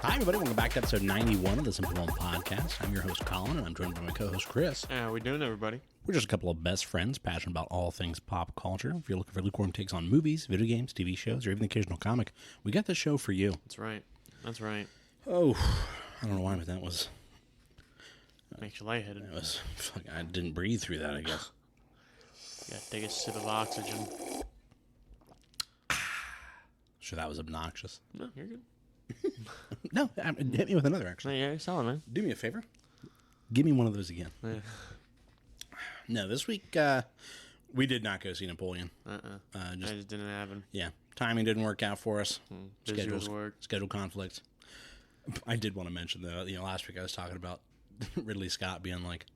Hi, everybody. Welcome back to episode 91 of the Simple Film Podcast. I'm your host, Colin, and I'm joined by my co-host, Chris. How we doing, everybody? We're just a couple of best friends passionate about all things pop culture. If you're looking for lukewarm takes on movies, video games, TV shows, or even the occasional comic, we got this show for you. That's right. That's right. Oh, I don't know why, but that was... Makes you lightheaded. That was... Fuck, I didn't breathe through that, I guess. You gotta take a sip of oxygen. Sure, that was obnoxious. No, you're good. No, hit me with another, actually. Yeah, you're solid, man. Do me a favor. Give me one of those again. Yeah. No, this week, we did not go see Napoleon. I just didn't happen. Yeah, timing didn't work out for us. Busy with work. Schedule conflicts. I did want to mention, though, last week I was talking about Ridley Scott being like,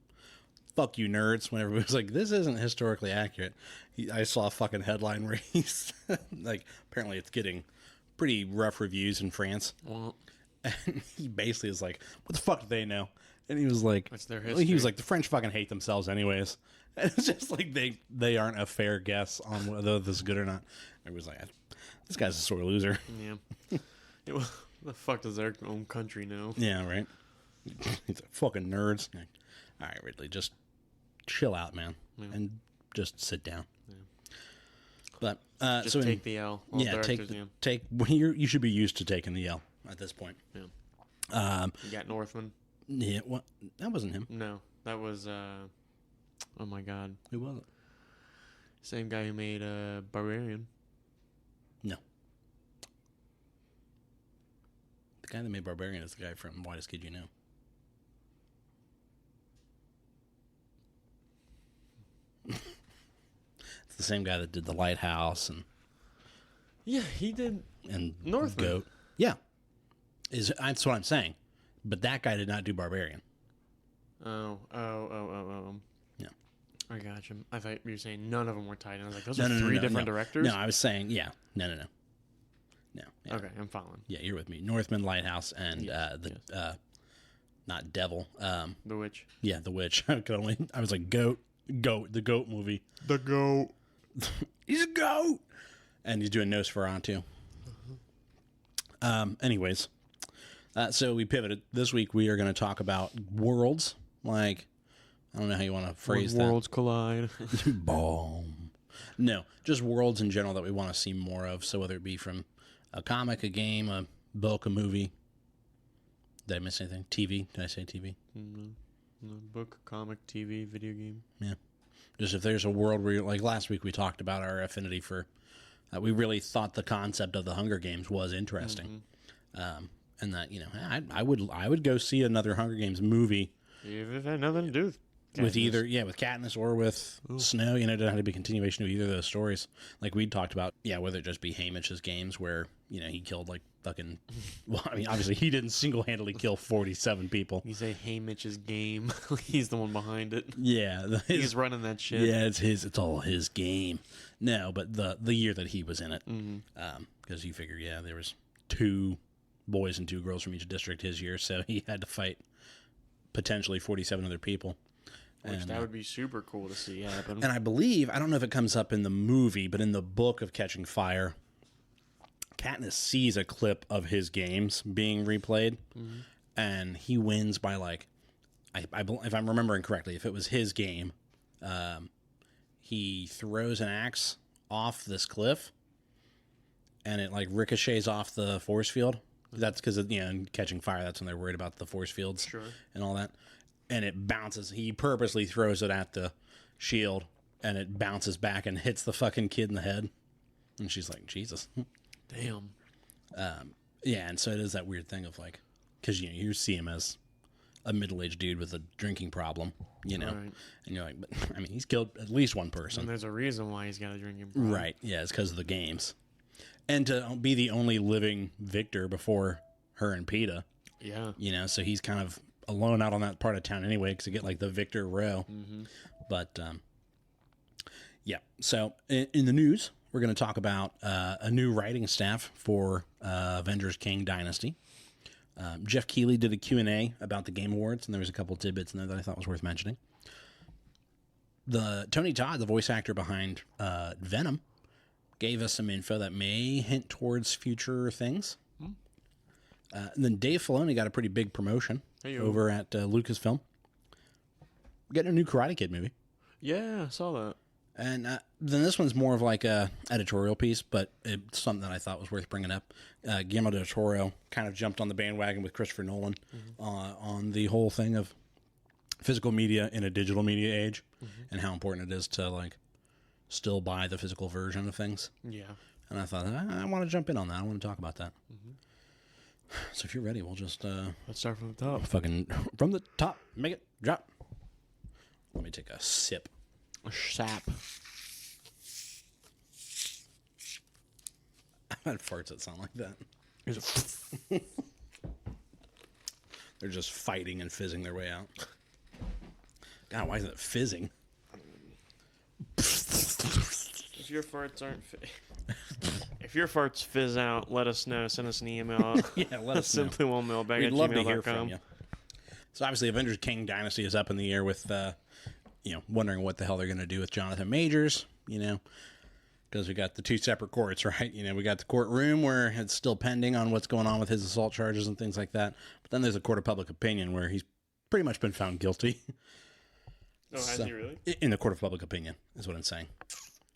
fuck you nerds, when everybody was like, this isn't historically accurate. I saw a fucking headline where he's like, apparently it's getting pretty rough reviews in France. Well, and he basically is like, what the fuck do they know? And he was like, that's their history. He was like, the French fucking hate themselves anyways. And it's just like they aren't a fair guess on whether this is good or not. Everybody's like, this guy's a sore loser. Yeah. The fuck does their own country know? Yeah, right. He's like, fucking nerds. Like, all right, Ridley, just chill out, man, and just sit down. Yeah. But just so take the L. Take. You should be used to taking the L at this point. Yeah. You got Northman. Yeah. Well, that wasn't him. No, that was. Oh my God. Who was it? Same guy who made Barbarian. No. The guy that made Barbarian is the guy from Whitest Kid You Know. It's the same guy that did The Lighthouse and... Yeah, he did... And Northman. Goat. Yeah. That's what I'm saying. But that guy did not do Barbarian. Oh. Yeah. I got you. I thought you were saying none of them were tied. I was like, those are three different directors? No, I was saying, yeah. No. Yeah. Okay, I'm following. Yeah, you're with me. Northman, Lighthouse, and not Devil. The Witch. Yeah, The Witch. I was like, Goat, the Goat movie. The Goat. He's a goat! And he's doing Nosferatu. Anyways, so we pivoted. This week we are going to talk about worlds. Like, I don't know how you want to phrase that. Worlds collide. Boom. No, just worlds in general that we want to see more of. So whether it be from a comic, a game, a book, a movie. Did I miss anything? TV? Did I say TV? No, book, comic, TV, video game. Yeah. Just if there's a world where, like last week we talked about our affinity for, we really thought the concept of the Hunger Games was interesting. Mm-hmm. And that, I would go see another Hunger Games movie. Even if it had nothing to do with Katniss. With either, with Katniss or with Snow, it doesn't have to be a continuation of either of those stories. Like we talked about, whether it just be Haymitch's games where, he killed like fucking, well, I mean, obviously he didn't single-handedly kill 47 people. You say Haymitch's game, he's the one behind it. Yeah. He's running that shit. Yeah, it's all his game. No, but the year that he was in it. Because you figure, there was 2 boys and 2 girls from each district his year, so he had to fight potentially 47 other people. Which that would be super cool to see happen. And I believe, I don't know if it comes up in the movie, but in the book of Catching Fire, Katniss sees a clip of his games being replayed, and he wins by like, if I'm remembering correctly, if it was his game, he throws an axe off this cliff, and it like ricochets off the force field. That's because, in Catching Fire, that's when they're worried about the force fields and all that. And it bounces. He purposely throws it at the shield, and it bounces back and hits the fucking kid in the head. And she's like, Jesus. Damn. And so it is that weird thing of like, because, you see him as a middle-aged dude with a drinking problem, Right. And you're like, but, I mean, he's killed at least one person. And there's a reason why he's got a drinking problem. Right, yeah, it's because of the games. And to be the only living victor before her and PETA. Yeah. So he's kind of alone out on that part of town anyway, because you get like the victor row. But so in the news we're going to talk about a new writing staff for Avengers King Dynasty. Jeff Keighley did a Q&A about the Game Awards, and there was a couple tidbits in there that I thought was worth mentioning. The Tony Todd, the voice actor behind Venom, gave us some info that may hint towards future things. And then Dave Filoni got a pretty big promotion over at Lucasfilm. Getting a new Karate Kid movie. Yeah, I saw that. And then this one's more of like a editorial piece, but it's something that I thought was worth bringing up. Guillermo del Toro kind of jumped on the bandwagon with Christopher Nolan on the whole thing of physical media in a digital media age and how important it is to like still buy the physical version of things. Yeah. And I thought, I want to jump in on that. I want to talk about that. So if you're ready, we'll just... let's start from the top. Fucking from the top. Make it drop. Let me take a sip. A sap. I've had farts that sound like that. They're just fighting and fizzing their way out. God, why is it fizzing? If your farts aren't... If your farts fizz out, let us know. Send us an email. Yeah, let us know. SimplyWillMailbag@gmail.com. We'd love to hear from you. So obviously Avengers King Dynasty is up in the air with, wondering what the hell they're going to do with Jonathan Majors, because we got the two separate courts, right? We got the courtroom where it's still pending on what's going on with his assault charges and things like that. But then there's a court of public opinion where he's pretty much been found guilty. Oh, has he really? In the court of public opinion is what I'm saying.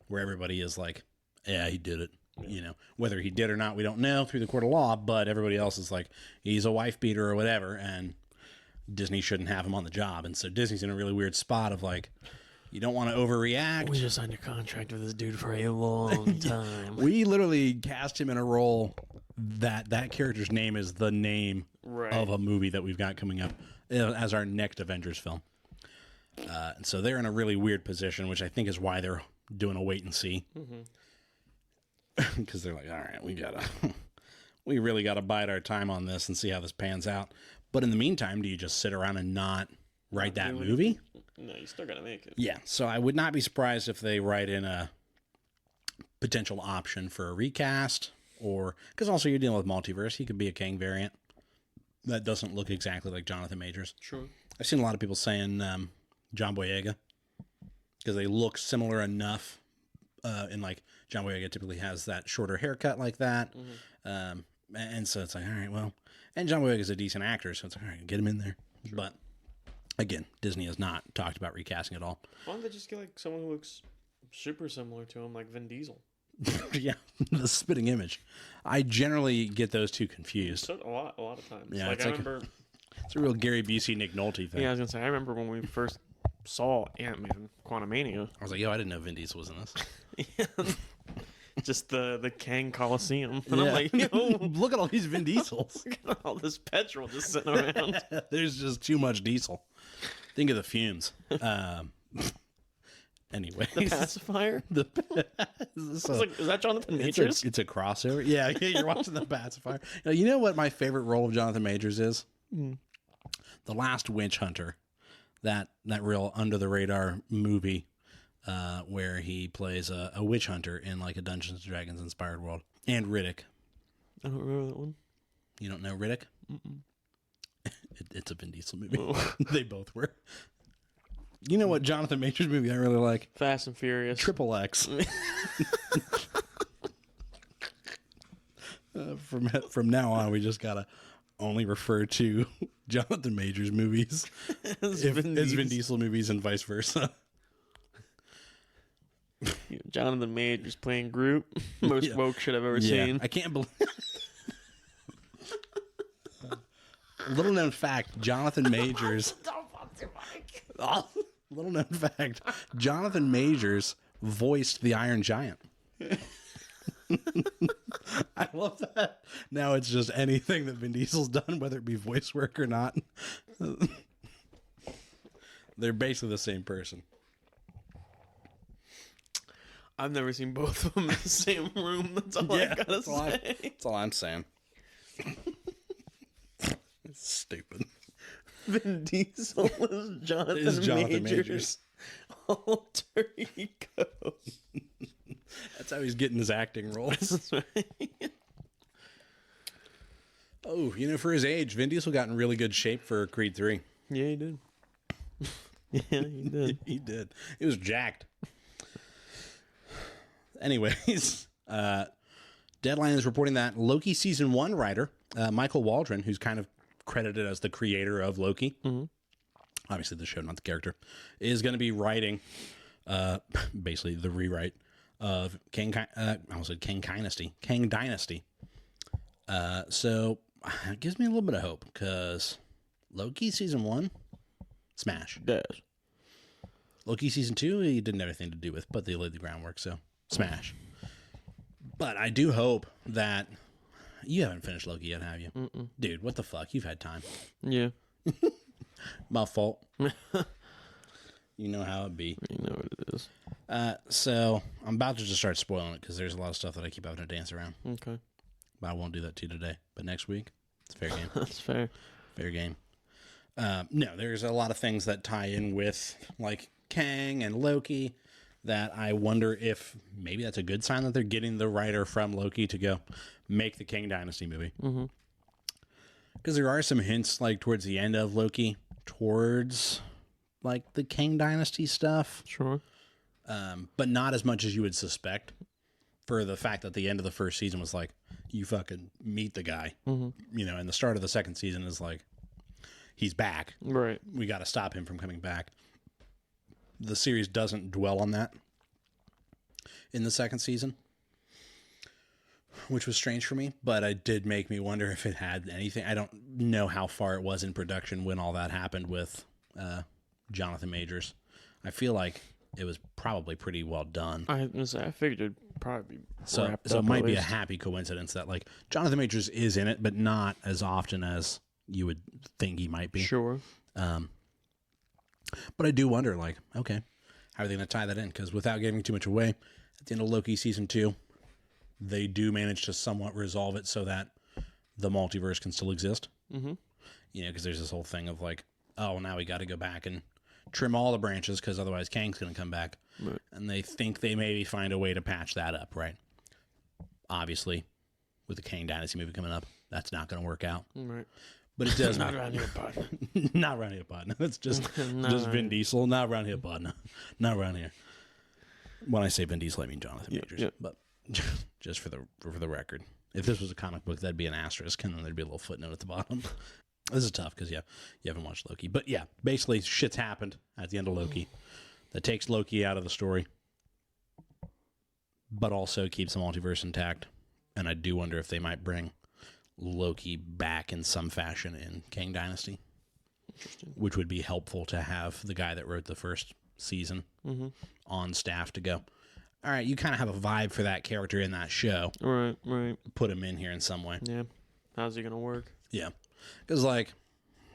Where everybody is like, yeah, he did it. Yeah. Whether he did or not, we don't know through the court of law, but everybody else is like, he's a wife beater or whatever, and Disney shouldn't have him on the job. And so Disney's in a really weird spot of like, you don't want to overreact. We just signed a contract with this dude for a long time. We literally cast him in a role that character's name is the name of a movie that we've got coming up as our next Avengers film. And so they're in a really weird position, which I think is why they're doing a wait and see. Because they're like, all right, we really got to bide our time on this and see how this pans out. But in the meantime, do you just sit around and not write that movie? No, you still got to make it. Yeah, so I would not be surprised if they write in a potential option for a recast, or because also you're dealing with multiverse. He could be a Kang variant that doesn't look exactly like Jonathan Majors. Sure. I've seen a lot of people saying John Boyega because they look similar enough. And like John Boyega typically has that shorter haircut like that. And so it's like, all right, well, and John Boyega is a decent actor, so it's like, all right, get him in there. Sure. But again, Disney has not talked about recasting at all. Why don't they just get like someone who looks super similar to him, like Vin Diesel? Yeah, the spitting image. I generally get those two confused. So, a lot of times. Yeah, like I remember. It's a real Gary Busey, Nick Nolte thing. Yeah, I was gonna say. I remember when we first saw Ant-Man: Quantumania. I was like, yo, I didn't know Vin Diesel was in this. Yeah. Just the Kang Coliseum. And I'm like, yo, look at all these Vin Diesels. Look at all this petrol just sitting around. There's just too much diesel. Think of the fumes. Anyway, the pacifier. So, like, is that Jonathan Majors? It's a crossover. Yeah, you're watching the pacifier. You know what my favorite role of Jonathan Majors is? The Last Witch Hunter. That real under the radar movie where he plays a witch hunter in like a Dungeons and Dragons inspired world. And Riddick. I don't remember that one. You don't know Riddick? It's a Vin Diesel movie. Oh. They both were. You know what Jonathan Majors movie I really like? Fast and Furious. Triple X. From now on, we just gotta only refer to Jonathan Majors movies as Vin Diesel movies and vice versa. Jonathan Majors playing Groot. Most woke shit I've ever seen. I can't believe. Little known fact, Jonathan Majors. Little known fact, Jonathan Majors voiced the Iron Giant. I love that. Now it's just anything that Vin Diesel's done, whether it be voice work or not. They're basically the same person. I've never seen both of them in the same room. That's all I gotta say. That's all I'm saying. It's stupid. Vin Diesel is Jonathan Majors. Alter ego. That's how he's getting his acting roles. That's right. Oh, for his age, Vin Diesel got in really good shape for Creed 3. Yeah, he did. Yeah, he did. He did. He was jacked. Anyways, Deadline is reporting that Loki Season 1 writer Michael Waldron, who's kind of credited as the creator of Loki, obviously the show, not the character, is going to be writing basically the rewrite of Kang Dynasty. So it gives me a little bit of hope because Loki season 1, smash. Yes. Loki season 2, he didn't have anything to do with, but they laid the groundwork, so smash. But I do hope that you haven't finished Loki yet, have you? Mm-mm. Dude, what the fuck? You've had time. Yeah. My fault. You know how it be. You know what it is. So I'm about to just start spoiling it because there's a lot of stuff that I keep having to dance around. Okay. But I won't do that to you today. But next week, it's fair game. That's fair. Fair game. No, there's a lot of things that tie in with like Kang and Loki that I wonder if maybe that's a good sign that they're getting the writer from Loki to go make the Kang Dynasty movie. Because there are some hints like towards the end of Loki towards like the Kang Dynasty stuff. Sure. But not as much as you would suspect for the fact that the end of the first season was like, you fucking meet the guy, you know, and the start of the second season is like, he's back. Right. We got to stop him from coming back. The series doesn't dwell on that in the second season, which was strange for me, but it did make me wonder if it had anything. I don't know how far it was in production when all that happened with Jonathan Majors. I feel like it was probably pretty well done. I figured it'd probably be So it might be a happy coincidence that like Jonathan Majors is in it, but not as often as you would think he might be. Sure. But I do wonder, like, okay, how are they going to tie that in? Because without giving too much away, at the end of Loki season 2, they do manage to somewhat resolve it so that the multiverse can still exist. You know, because there's this whole thing of like, oh, now we got to go back and trim all the branches because otherwise Kang's going to come back. Right. And they think they maybe find a way to patch that up, right? Obviously, with the Kang Dynasty movie coming up, that's not going to work out. Right. But it does Not around here, partner. Not around here, partner. That's just Vin Diesel. Not around here, partner. Not around here. When I say Vin Diesel, I mean Jonathan Majors. Yep. But just for the record, if this was a comic book, that'd be an asterisk, and then there'd be a little footnote at the bottom. This is tough because you haven't watched Loki. But yeah, basically shit's happened at the end of Loki that takes Loki out of the story, but also keeps the multiverse intact. And I do wonder if they might bring Loki back in some fashion in Kang Dynasty, which would be helpful to have the guy that wrote the first season on staff to go, all right, you kind of have a vibe for that character in that show. Right. Put him in here in some way. Yeah. How's he going to work? Yeah. Because, like,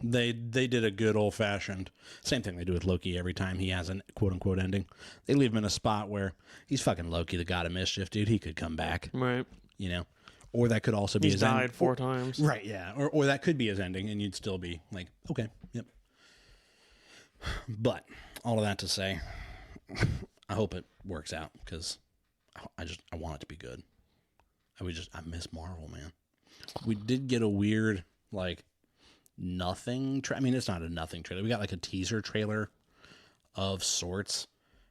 they did a good old-fashioned, same thing they do with Loki every time he has a quote-unquote ending. They leave him in a spot where he's fucking Loki, the god of mischief, dude. He could come back. Right. You know? Or that could also be He's his died ending. 4 times. Right, yeah. Or that could be his ending, and you'd still be like, okay, yep. But all of that to say, I hope it works out because I want it to be good. I miss Marvel, man. We did get a weird like nothing. I mean, it's not a nothing trailer. We got like a teaser trailer of sorts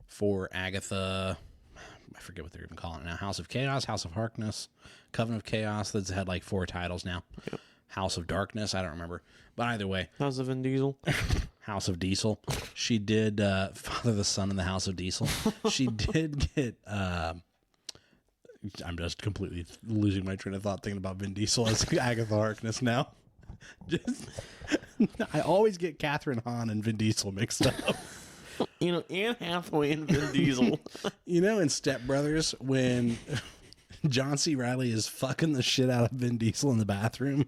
for Agatha. I forget what they're even calling it now. House of Chaos, House of Harkness, Covenant of Chaos. That's had like 4 titles now. Yep. House of Darkness. I don't remember. But either way. How's the Vin Diesel? House of Diesel. She did Father the Son in the House of Diesel. She did get... I'm just completely losing my train of thought thinking about Vin Diesel as Agatha Harkness now. I always get Catherine Hahn and Vin Diesel mixed up. You know, Anne Hathaway and Vin Diesel. You know, in Step Brothers, when John C. Reilly is fucking the shit out of Vin Diesel in the bathroom.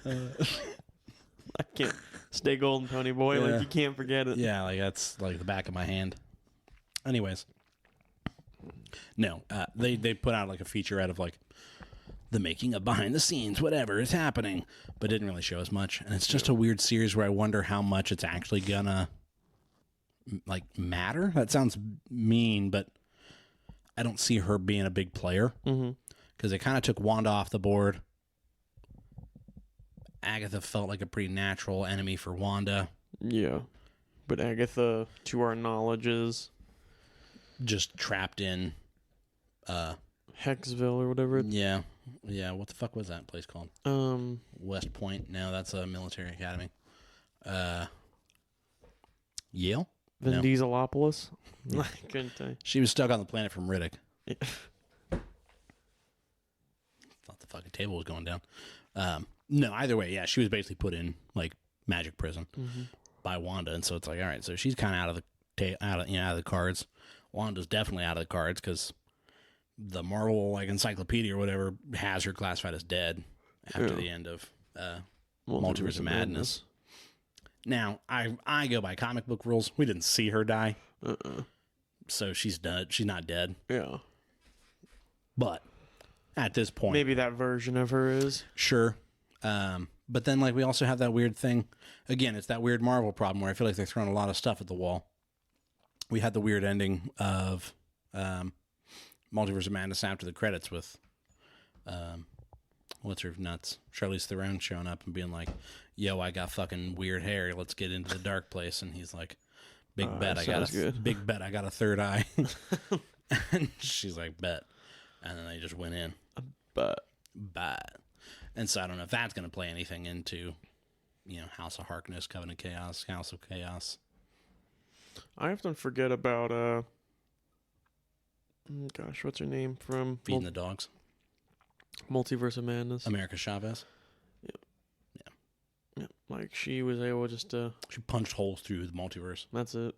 I can't stay golden, Tony boy. Yeah. Like, you can't forget it. Yeah, like that's like the back of my hand. Anyways. No, they put out like a featurette of like the making of behind the scenes, whatever is happening, but didn't really show us much. And it's just a weird series where I wonder how much it's actually gonna like matter. That sounds mean, but I don't see her being a big player because they kind of took Wanda off the board. Agatha felt like a pretty natural enemy for Wanda. Yeah, but Agatha, to our knowledge, is just trapped in Hexville or whatever. Yeah. What the fuck was that place called? West Point. No, that's a military academy. Yale. Vin No. Dieselopolis. I couldn't tell you. She was stuck on the planet from Riddick. Yeah. Thought the fucking table was going down. No, either way, yeah, she was basically put in like magic prison by Wanda, and so it's like, all right, so she's kind of out of the cards. Wanda's definitely out of the cards because the Marvel like encyclopedia or whatever has her classified as dead after the end of Multiverse of Madness. Now, I go by comic book rules. We didn't see her die, so she's dead. She's not dead. Yeah, but at this point, maybe that version of her is sure. But then like we also have that weird thing. Again, it's that weird Marvel problem where I feel like they're throwing a lot of stuff at the wall. We had the weird ending of Multiverse of Madness after the credits with what's her nuts? Charlize Theron showing up and being like, "Yo, I got fucking weird hair. Let's get into the dark place." And he's like, "Big bet, I got a third eye." And she's like, "Bet." And then they just went in. But and so I don't know if that's going to play anything into, House of Harkness, Covenant of Chaos, House of Chaos. I often forget about what's her name from Feeding the Dogs? Multiverse of Madness. America Chavez. Yeah. Like she was able just to. She punched holes through the multiverse. That's it.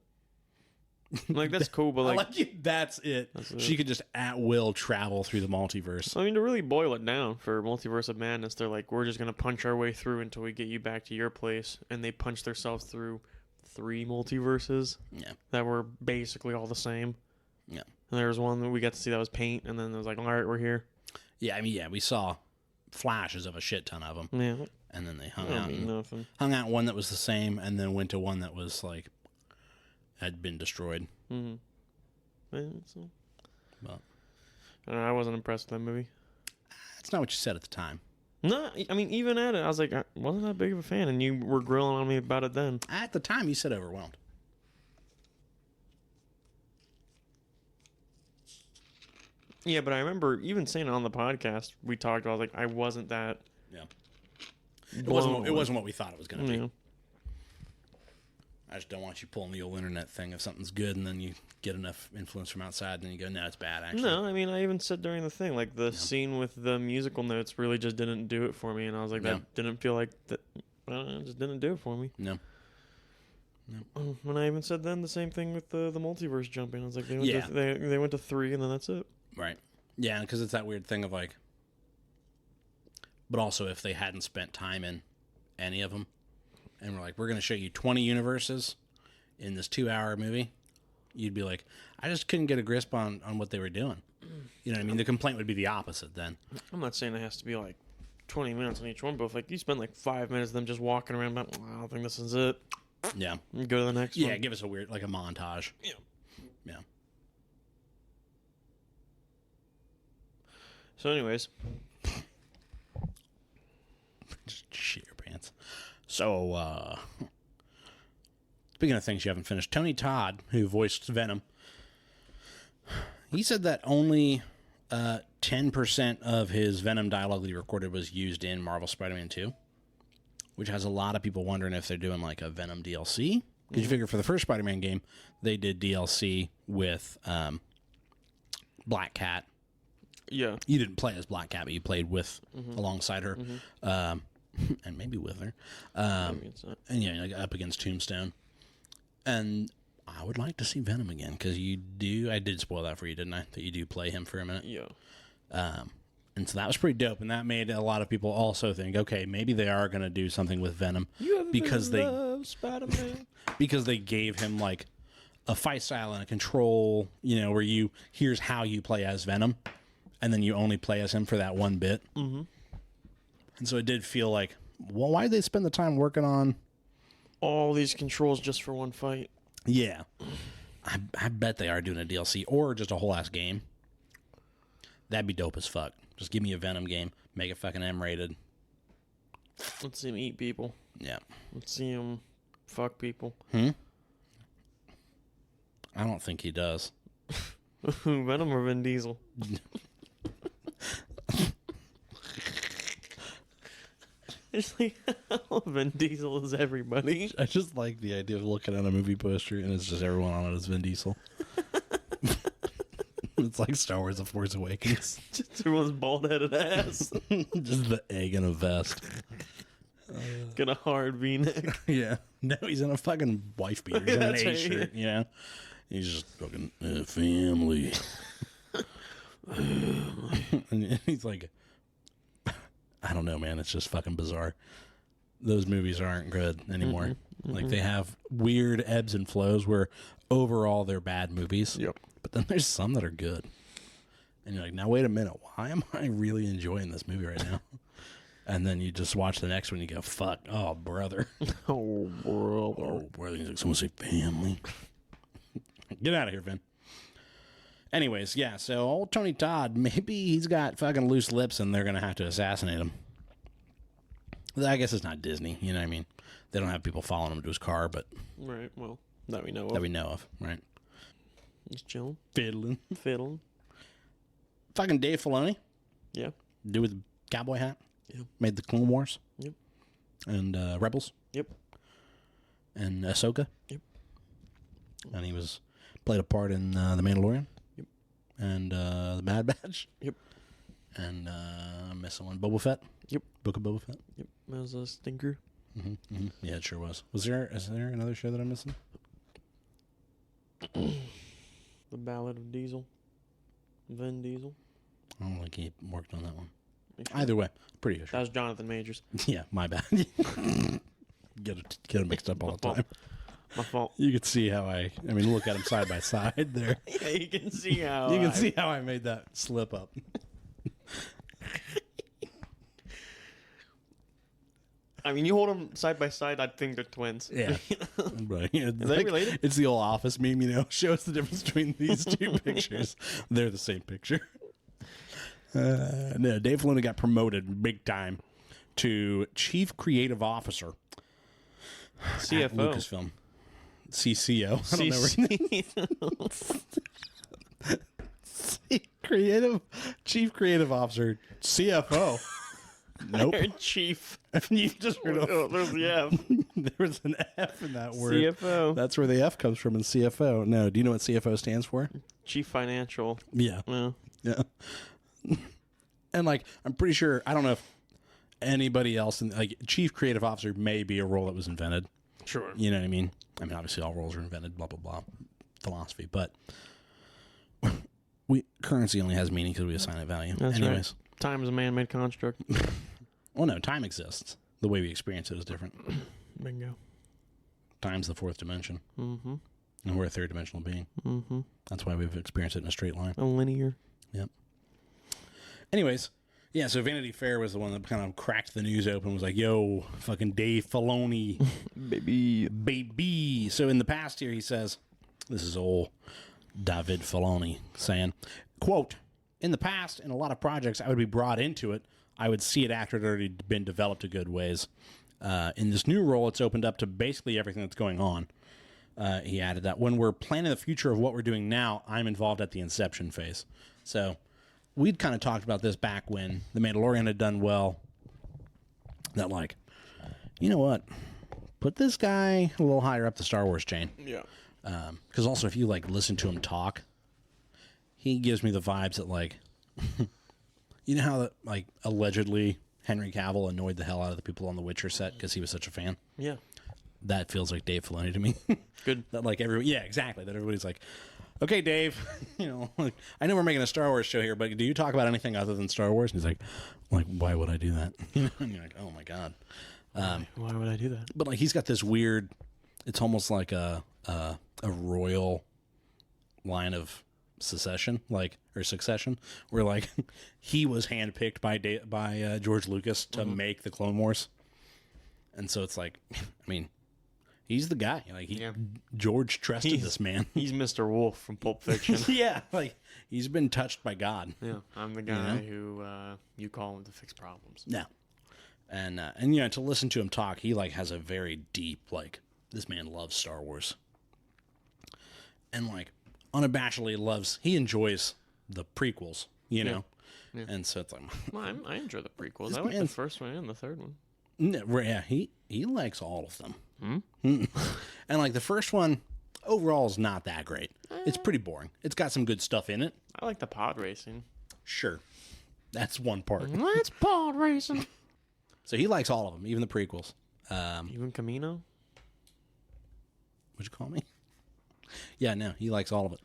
Like that's cool, but like that's it. She could just at will travel through the multiverse. I mean, to really boil it down for Multiverse of Madness, they're like, we're just gonna punch our way through until we get you back to your place, and they punched themselves through 3 multiverses. Yeah. That were basically all the same. Yeah. And there was one that we got to see that was paint, and then it was like, all right, we're here. Yeah, I mean, we saw flashes of a shit ton of them. Yeah. And then they hung out one that was the same, and then went to one that was like had been destroyed. Mm-hmm. So, well, I wasn't impressed with that movie. That's not what you said at the time. No, I mean, even at it, I was like, I wasn't that big of a fan, and you were grilling on me about it then. At the time, you said overwhelmed. Yeah, but I remember even saying it on the podcast, we talked, I was like, I wasn't that... Yeah. It wasn't what we thought it was going to be. I just don't want you pulling the old internet thing if something's good and then you get enough influence from outside and then you go, no, it's bad, actually. No, I mean, I even said during the thing, like, the scene with the musical notes really just didn't do it for me, and I was like, that didn't feel like... that. It just didn't do it for me. No. When I even said then the same thing with the multiverse jumping. I was like, they went to 3 and then that's it. Right. Yeah, because it's that weird thing of like... But also, if they hadn't spent time in any of them, and we're like, we're going to show you 20 universes in this 2-hour movie, you'd be like, I just couldn't get a grasp on what they were doing. You know what I mean? The complaint would be the opposite then. I'm not saying it has to be like 20 minutes on each one, but if like you spend like 5 minutes of them just walking around, but I don't think this is it. Yeah. Go to the next one. Yeah, give us a weird, like a montage. Yeah. Yeah. So anyways. Just shit your pants. So, speaking of things you haven't finished, Tony Todd, who voiced Venom, he said that only 10% of his Venom dialogue that he recorded was used in Marvel Spider-Man 2, which has a lot of people wondering if they're doing like a Venom DLC. Because you figure for the first Spider-Man game, they did DLC with Black Cat. Yeah. You didn't play as Black Cat, but you played with alongside her. And maybe with her. And yeah, like up against Tombstone. And I would like to see Venom again, because you do... I did spoil that for you, didn't I? That you do play him for a minute. Yeah. And so that was pretty dope, and that made a lot of people also think, okay, maybe they are going to do something with Venom. Because they gave him, like, a fight style and a control, where here's how you play as Venom, and then you only play as him for that one bit. Mm-hmm. And so it did feel like, well, why did they spend the time working on all these controls just for one fight? Yeah. I bet they are doing a DLC or just a whole ass game. That'd be dope as fuck. Just give me a Venom game. Make it fucking M-rated. Let's see him eat people. Yeah. Let's see him fuck people. I don't think he does. Venom or Vin Diesel? It's like, Vin Diesel is everybody. I just like the idea of looking at a movie poster and it's just everyone on it is Vin Diesel. It's like Star Wars: The Force Awakens. Just everyone's bald-headed ass. Just the egg in a vest. Got a hard V-neck. Yeah. No, he's in a fucking wife beater. He's in an That's A right. shirt, you know? He's just fucking family. And he's like, I don't know, man. It's just fucking bizarre. Those movies aren't good anymore. Like, they have weird ebbs and flows where overall they're bad movies. Yep. But then there's some that are good. And you're like, now wait a minute. Why am I really enjoying this movie right now? And then you just watch the next one and you go, fuck. Oh, brother. Oh, brother. Oh, brother. He's like, someone say family. Get out of here, Vin. Anyways, yeah, so old Tony Todd, maybe he's got fucking loose lips and they're going to have to assassinate him. I guess it's not Disney, you know what I mean? They don't have people following him to his car, but... Right, well, that we know of. That we know of, right? He's chilling. Fiddling. Fiddling. Fucking Dave Filoni. Yeah. Dude with the cowboy hat. Yeah. Made the Clone Wars. Yep. And Rebels. Yep. And Ahsoka. Yep. And he played a part in The Mandalorian. Yep. And The Bad Batch. Yep. And I'm missing one. Boba Fett. Yep. Book of Boba Fett. Yep. That was a stinker. Yeah, it sure was. Is there another show that I'm missing? The Ballad of Diesel. Vin Diesel. I don't think he worked on that one. Either way, pretty sure. That was Jonathan Majors. Yeah, my bad. Get it mixed up all the time. My fault. You can see how I mean, look at them side by side there. Yeah, you can see how. You can see how I made that slip up. I mean, you hold them side by side, I'd think they're twins. Yeah. Right. Are they related? It's the old Office meme, you know. Show us the difference between these two pictures. They're the same picture. No, Dave Filoni got promoted big time to Chief Creative Officer. CFO. At Lucasfilm. CCO. I don't know. Chief Creative Officer. CFO. Nope. Chief. You just heard Oh, there's the F. there was an F in that word. CFO. That's where the F comes from in CFO. No, do you know what CFO stands for? Chief Financial. Yeah. Yeah. Yeah. And like, I'm pretty sure, I don't know if anybody else, Chief Creative Officer may be a role that was invented. Sure. You know what I mean? I mean, obviously all roles are invented, blah, blah, blah, philosophy, but currency only has meaning because we assign it value. That's Anyways. right. Time is a man-made construct. Well, no, time exists. The way we experience it is different. Bingo. Time's the fourth dimension. Mm-hmm. And we're a third dimensional being. Mm-hmm. That's why we've experienced it in a straight line. A linear. Yep. Anyways, yeah, so Vanity Fair was the one that kind of cracked the news open, was like, yo, fucking Dave Filoni. Baby. So in the past here, he says, this is old David Filoni saying, quote, in the past, in a lot of projects, I would be brought into it. I would see it after it had already been developed a good ways. In this new role, it's opened up to basically everything that's going on. He added that when we're planning the future of what we're doing now, I'm involved at the inception phase. So we'd kind of talked about this back when The Mandalorian had done well. That like, you know what? Put this guy a little higher up the Star Wars chain. Yeah. Because also if you like listen to him talk, he gives me the vibes that like, you know how that like allegedly Henry Cavill annoyed the hell out of the people on the Witcher set because he was such a fan. Yeah. That feels like Dave Filoni to me. Good. That like yeah, exactly. That everybody's like, okay, Dave, you know, like, I know we're making a Star Wars show here, but do you talk about anything other than Star Wars? And he's like, why would I do that? And you're like, oh my god. Why would I do that? But like he's got this weird. It's almost like a royal line of succession, where like he was handpicked by George Lucas to make the Clone Wars, and so it's like, I mean, he's the guy. Like George trusted this man. He's Mr. Wolf from Pulp Fiction. Yeah, like he's been touched by God. Yeah, I'm the guy who you call him to fix problems. Yeah, and you know, to listen to him talk, he like has a very deep like, this man loves Star Wars, and like unabashedly he enjoys the prequels, you know, Yeah. and so it's like, Well, I enjoy the prequels. I like the first one and the third one. Yeah, he likes all of them. And like the first one overall is not that great. It's pretty boring. It's got some good stuff in it. I like the pod racing. Sure. That's one part. Let's pod racing. So he likes all of them, even the prequels. Even Camino? What'd you call me? Yeah, no, he likes all of it.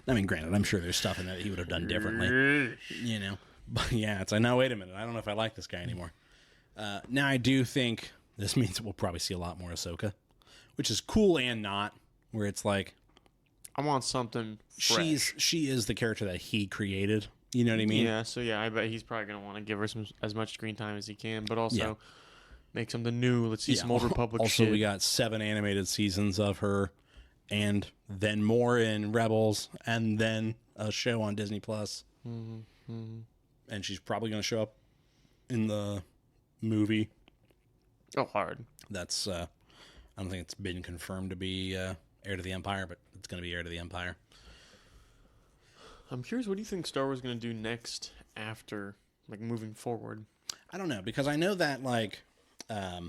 I mean, granted, I'm sure there's stuff in there that he would have done differently. You know? But yeah, it's like, no, wait a minute. I don't know if I like this guy anymore. Now, I do think this means we'll probably see a lot more Ahsoka, which is cool and not, where it's like... I want something fresh. She is the character that he created. You know what I mean? Yeah, so yeah, I bet he's probably going to want to give her as much screen time as he can, but also make something new. Let's see some Old Republic shit. Also, we got 7 animated seasons of her, and then more in Rebels, and then a show on Disney+. And she's probably going to show up in the movie. Oh, hard. That's, I don't think it's been confirmed to be Heir to the Empire, but it's going to be Heir to the Empire. I'm curious, what do you think Star Wars is going to do next after, like, moving forward? I don't know, because I know that, like... are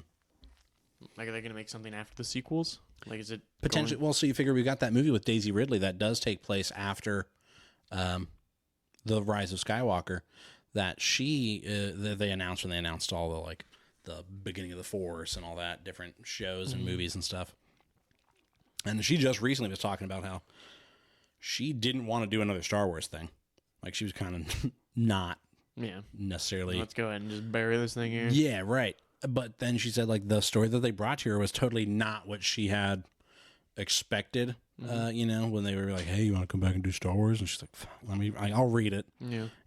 they going to make something after the sequels? Like, is it... Potentially... Well, so you figure we got that movie with Daisy Ridley that does take place after The Rise of Skywalker, that they announced when they announced all the, like, the beginning of the Force and all that, different shows and movies and stuff. And she just recently was talking about how she didn't want to do another Star Wars thing. Like, she was kind of not necessarily... Let's go ahead and just bury this thing here. Yeah, right. But then she said, like, the story that they brought to her was totally not what she had expected, you know, when they were like, hey, you want to come back and do Star Wars? And she's like, I'll read it,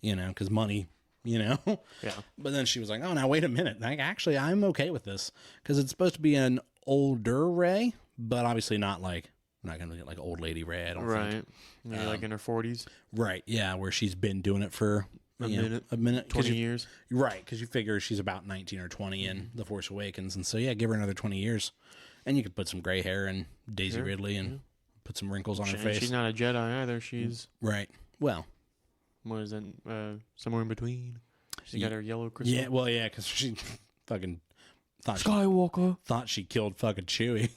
you know, because money, you know? Yeah. But then she was like, oh, now wait a minute. Like, actually, I'm okay with this because it's supposed to be an older Rey, but obviously not like... not going to get like old lady Rey, I don't think. Right. Maybe like in her 40s. Right, yeah, where she's been doing it for a minute. 20 years. Right, because you figure she's about 19 or 20 in The Force Awakens. And so, yeah, give her another 20 years. And you could put some gray hair in Daisy Ridley and put some wrinkles on her face. She's not a Jedi either. She's... Right. Well. What is that? Somewhere in between. She's got her yellow crystal. Yeah, well, yeah, because she fucking... Thought she killed fucking Chewie.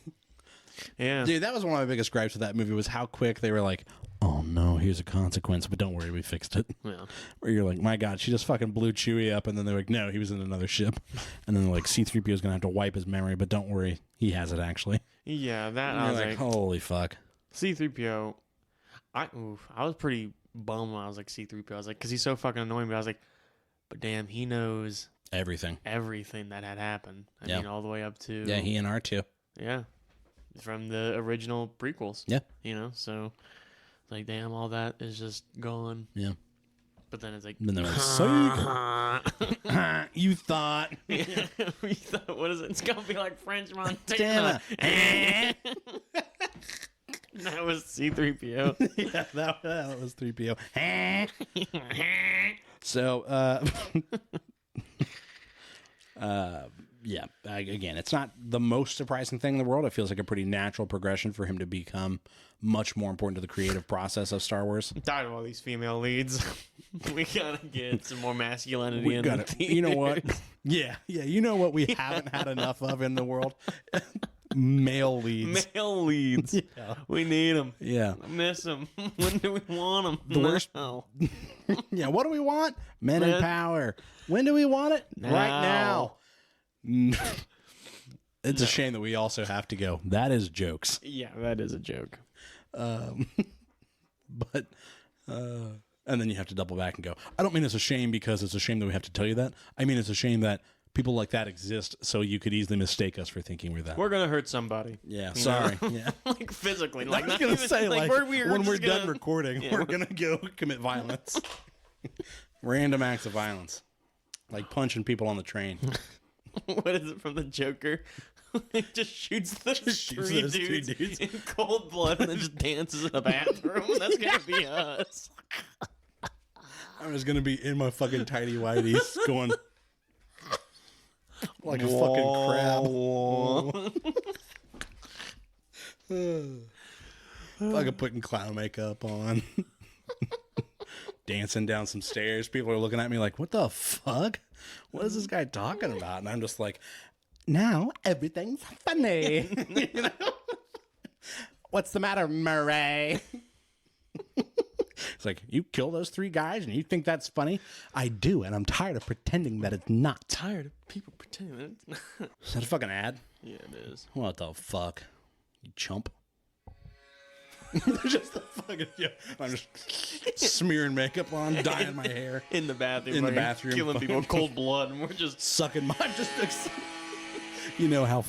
Yeah. Dude, that was one of my biggest gripes with that movie was how quick they were like, oh no, here's a consequence, but don't worry, we fixed it. Yeah. Where you're like, my God, she just fucking blew Chewie up, and then they're like, no, he was in another ship. And then they're like, C-3PO is going to have to wipe his memory, but don't worry, he has it actually. Yeah, that and I was like, holy fuck. C-3PO, I was pretty bummed when I was like C-3PO. I was like, because he's so fucking annoying, but I was like, but damn, he knows everything that had happened. I mean, all the way up to... Yeah, he and R2. Yeah. From the original prequels. Yeah. You know, so like, damn, all that is just gone. Yeah. But then it's like, then you thought. We thought, what is it? It's going to be like French Montana. That was C-3PO. Yeah, that was 3PO. So, yeah, again, it's not the most surprising thing in the world. It feels like a pretty natural progression for him to become much more important to the creative process of Star Wars. I'm tired of all these female leads. We gotta get some more masculinity in the theaters. You know what? Yeah, you know what we haven't had enough of in the world? Male leads. Male leads. Yeah. We need them. Yeah. I miss them. When do we want them? The worst. Yeah, what do we want? Men in power. When do we want it? Now. Right now. It's a shame that we also have to go. That is jokes. Yeah, that is a joke. But and then you have to double back and go, I don't mean it's a shame because it's a shame that we have to tell you that. I mean it's a shame that people like that exist, so you could easily mistake us for thinking we're that. We're gonna hurt somebody. Yeah, sorry. Yeah, like physically. Like, I was gonna say, like when we're done recording, we're gonna go commit violence. Random acts of violence, like punching people on the train. What is it from the Joker? He just shoots those three dudes in cold blood and then just dances in the bathroom. That's gonna be us. I'm just gonna be in my fucking tidy whities going like a fucking crab. Fucking putting clown makeup on. dancing down some stairs. People are looking at me like, what the fuck? What is this guy talking about? And I'm just like, now everything's funny. You know? What's the matter, Murray? It's like, you kill those 3 guys and you think that's funny? I do, and I'm tired of pretending that it's not. Tired of people pretending that it's not. Is that a fucking ad? Yeah, it is. What the fuck? You chump. Just the fucking, I'm just smearing makeup on, dyeing my hair. In the bathroom. In the bathroom. Killing people with cold blood, and we're just sucking my, you know how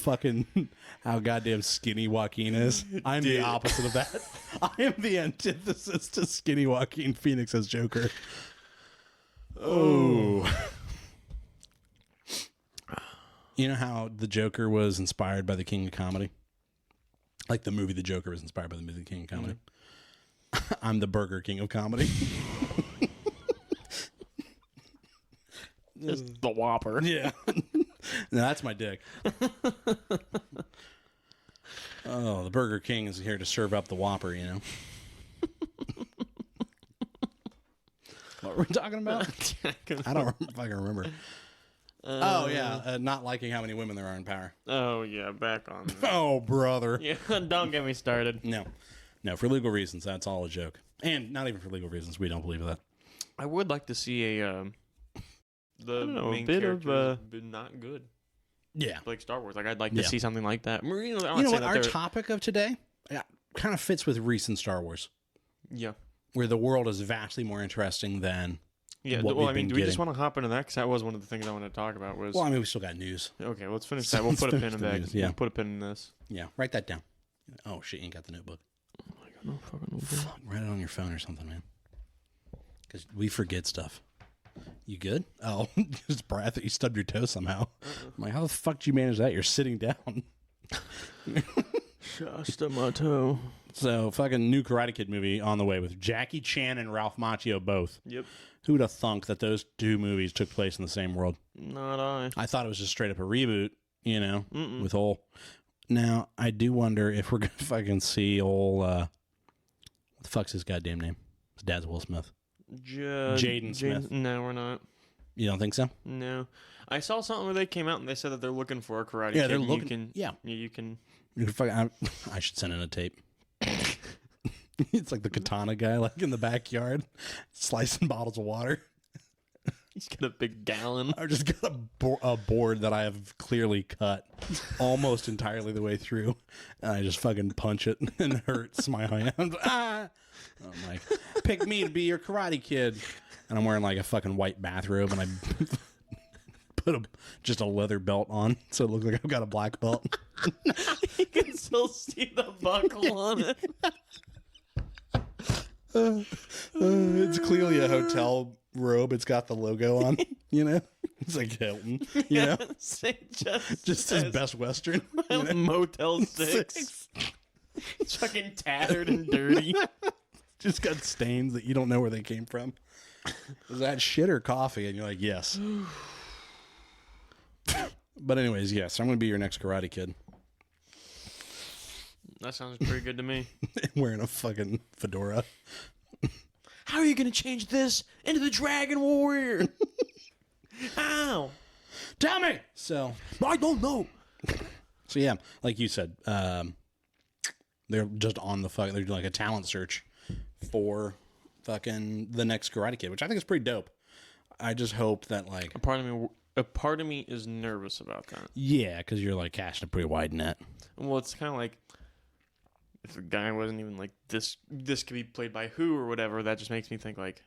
goddamn skinny Joaquin is? I'm the opposite of that. I am the antithesis to skinny Joaquin Phoenix as Joker. Oh. You know how the Joker was inspired by the King of Comedy? Like the movie The Joker was inspired by the movie The King of Comedy. I'm the Burger King of comedy. Just the Whopper. Yeah. No, that's my dick. Oh, the Burger King is here to serve up the Whopper, you know. What were we talking about? I don't fucking remember. Oh, yeah. Not liking how many women there are in power. Oh, yeah. Back on that. Oh, brother. Yeah, don't get me started. No. No, for legal reasons, that's all a joke. And not even for legal reasons. We don't believe that. I would like to see a main bit character of, has been not good. Yeah. Like Star Wars. Like, I'd like to Yeah. see something like that. You You know what? Our topic of today kind of fits with recent Star Wars, Yeah. where the world is vastly more interesting than... Yeah, what well, we've I mean, been do we just getting. want to hop into that? Because that was one of the things I wanted to talk about. Was Well, I mean, we still got news. okay, let's finish So that. We'll let's put a finish pin in the that. news, yeah. We'll put a pin in this. Yeah, write that down. Oh, shit, you ain't got the notebook. I got no fucking Fuck, write it on your phone or something, man. Because we forget stuff. You good? Oh, just Brad, I thought you stubbed your toe somehow. I'm like, how the fuck did you manage that? You're sitting down. Stubbed my toe. So, fucking new Karate Kid movie on the way with Jackie Chan and Ralph Macchio both. Yep. Who would have thunk that those 2 movies took place in the same world? Not I. I thought it was just straight up a reboot, you know, with old. Now, I do wonder if we're going to fucking see old, what the fuck's his goddamn name? His dad's Will Smith. Jaden Smith. No, we're not. You don't think so? No. I saw something where they came out and they said that they're looking for a Karate Yeah, Kid. they're and looking. You can. I should send in a tape. It's like the katana guy, like in the backyard, slicing bottles of water. He's got a big gallon. I just got a board that I have clearly cut almost entirely the way through, and I just fucking punch it and it hurts my hand. Ah! I'm like, pick me to be your Karate Kid, and I'm wearing like a fucking white bathrobe, and I put just a leather belt on, so it looks like I've got a black belt. You can still see the buckle on it. It's clearly a hotel robe. It's got the logo on, you know? It's like Hilton, you know? Just his Best Western. You know? Motel 6. It's fucking tattered and dirty. Just got stains that you don't know where they came from. Is that shit or coffee? And you're like, yes. But anyways, yes, I'm going to be your next Karate Kid. That sounds pretty good to me. Wearing a fucking fedora. How are you going to change this into the Dragon Warrior? How? Tell me! So, I don't know. So yeah, like you said, they're just on the fucking, they're doing like a talent search for fucking the next Karate Kid, which I think is pretty dope. I just hope that like... A part of me is nervous about that. Yeah, because you're like casting a pretty wide net. Well, it's kind of like, if the guy wasn't even like this could be played by who or whatever, that just makes me think like,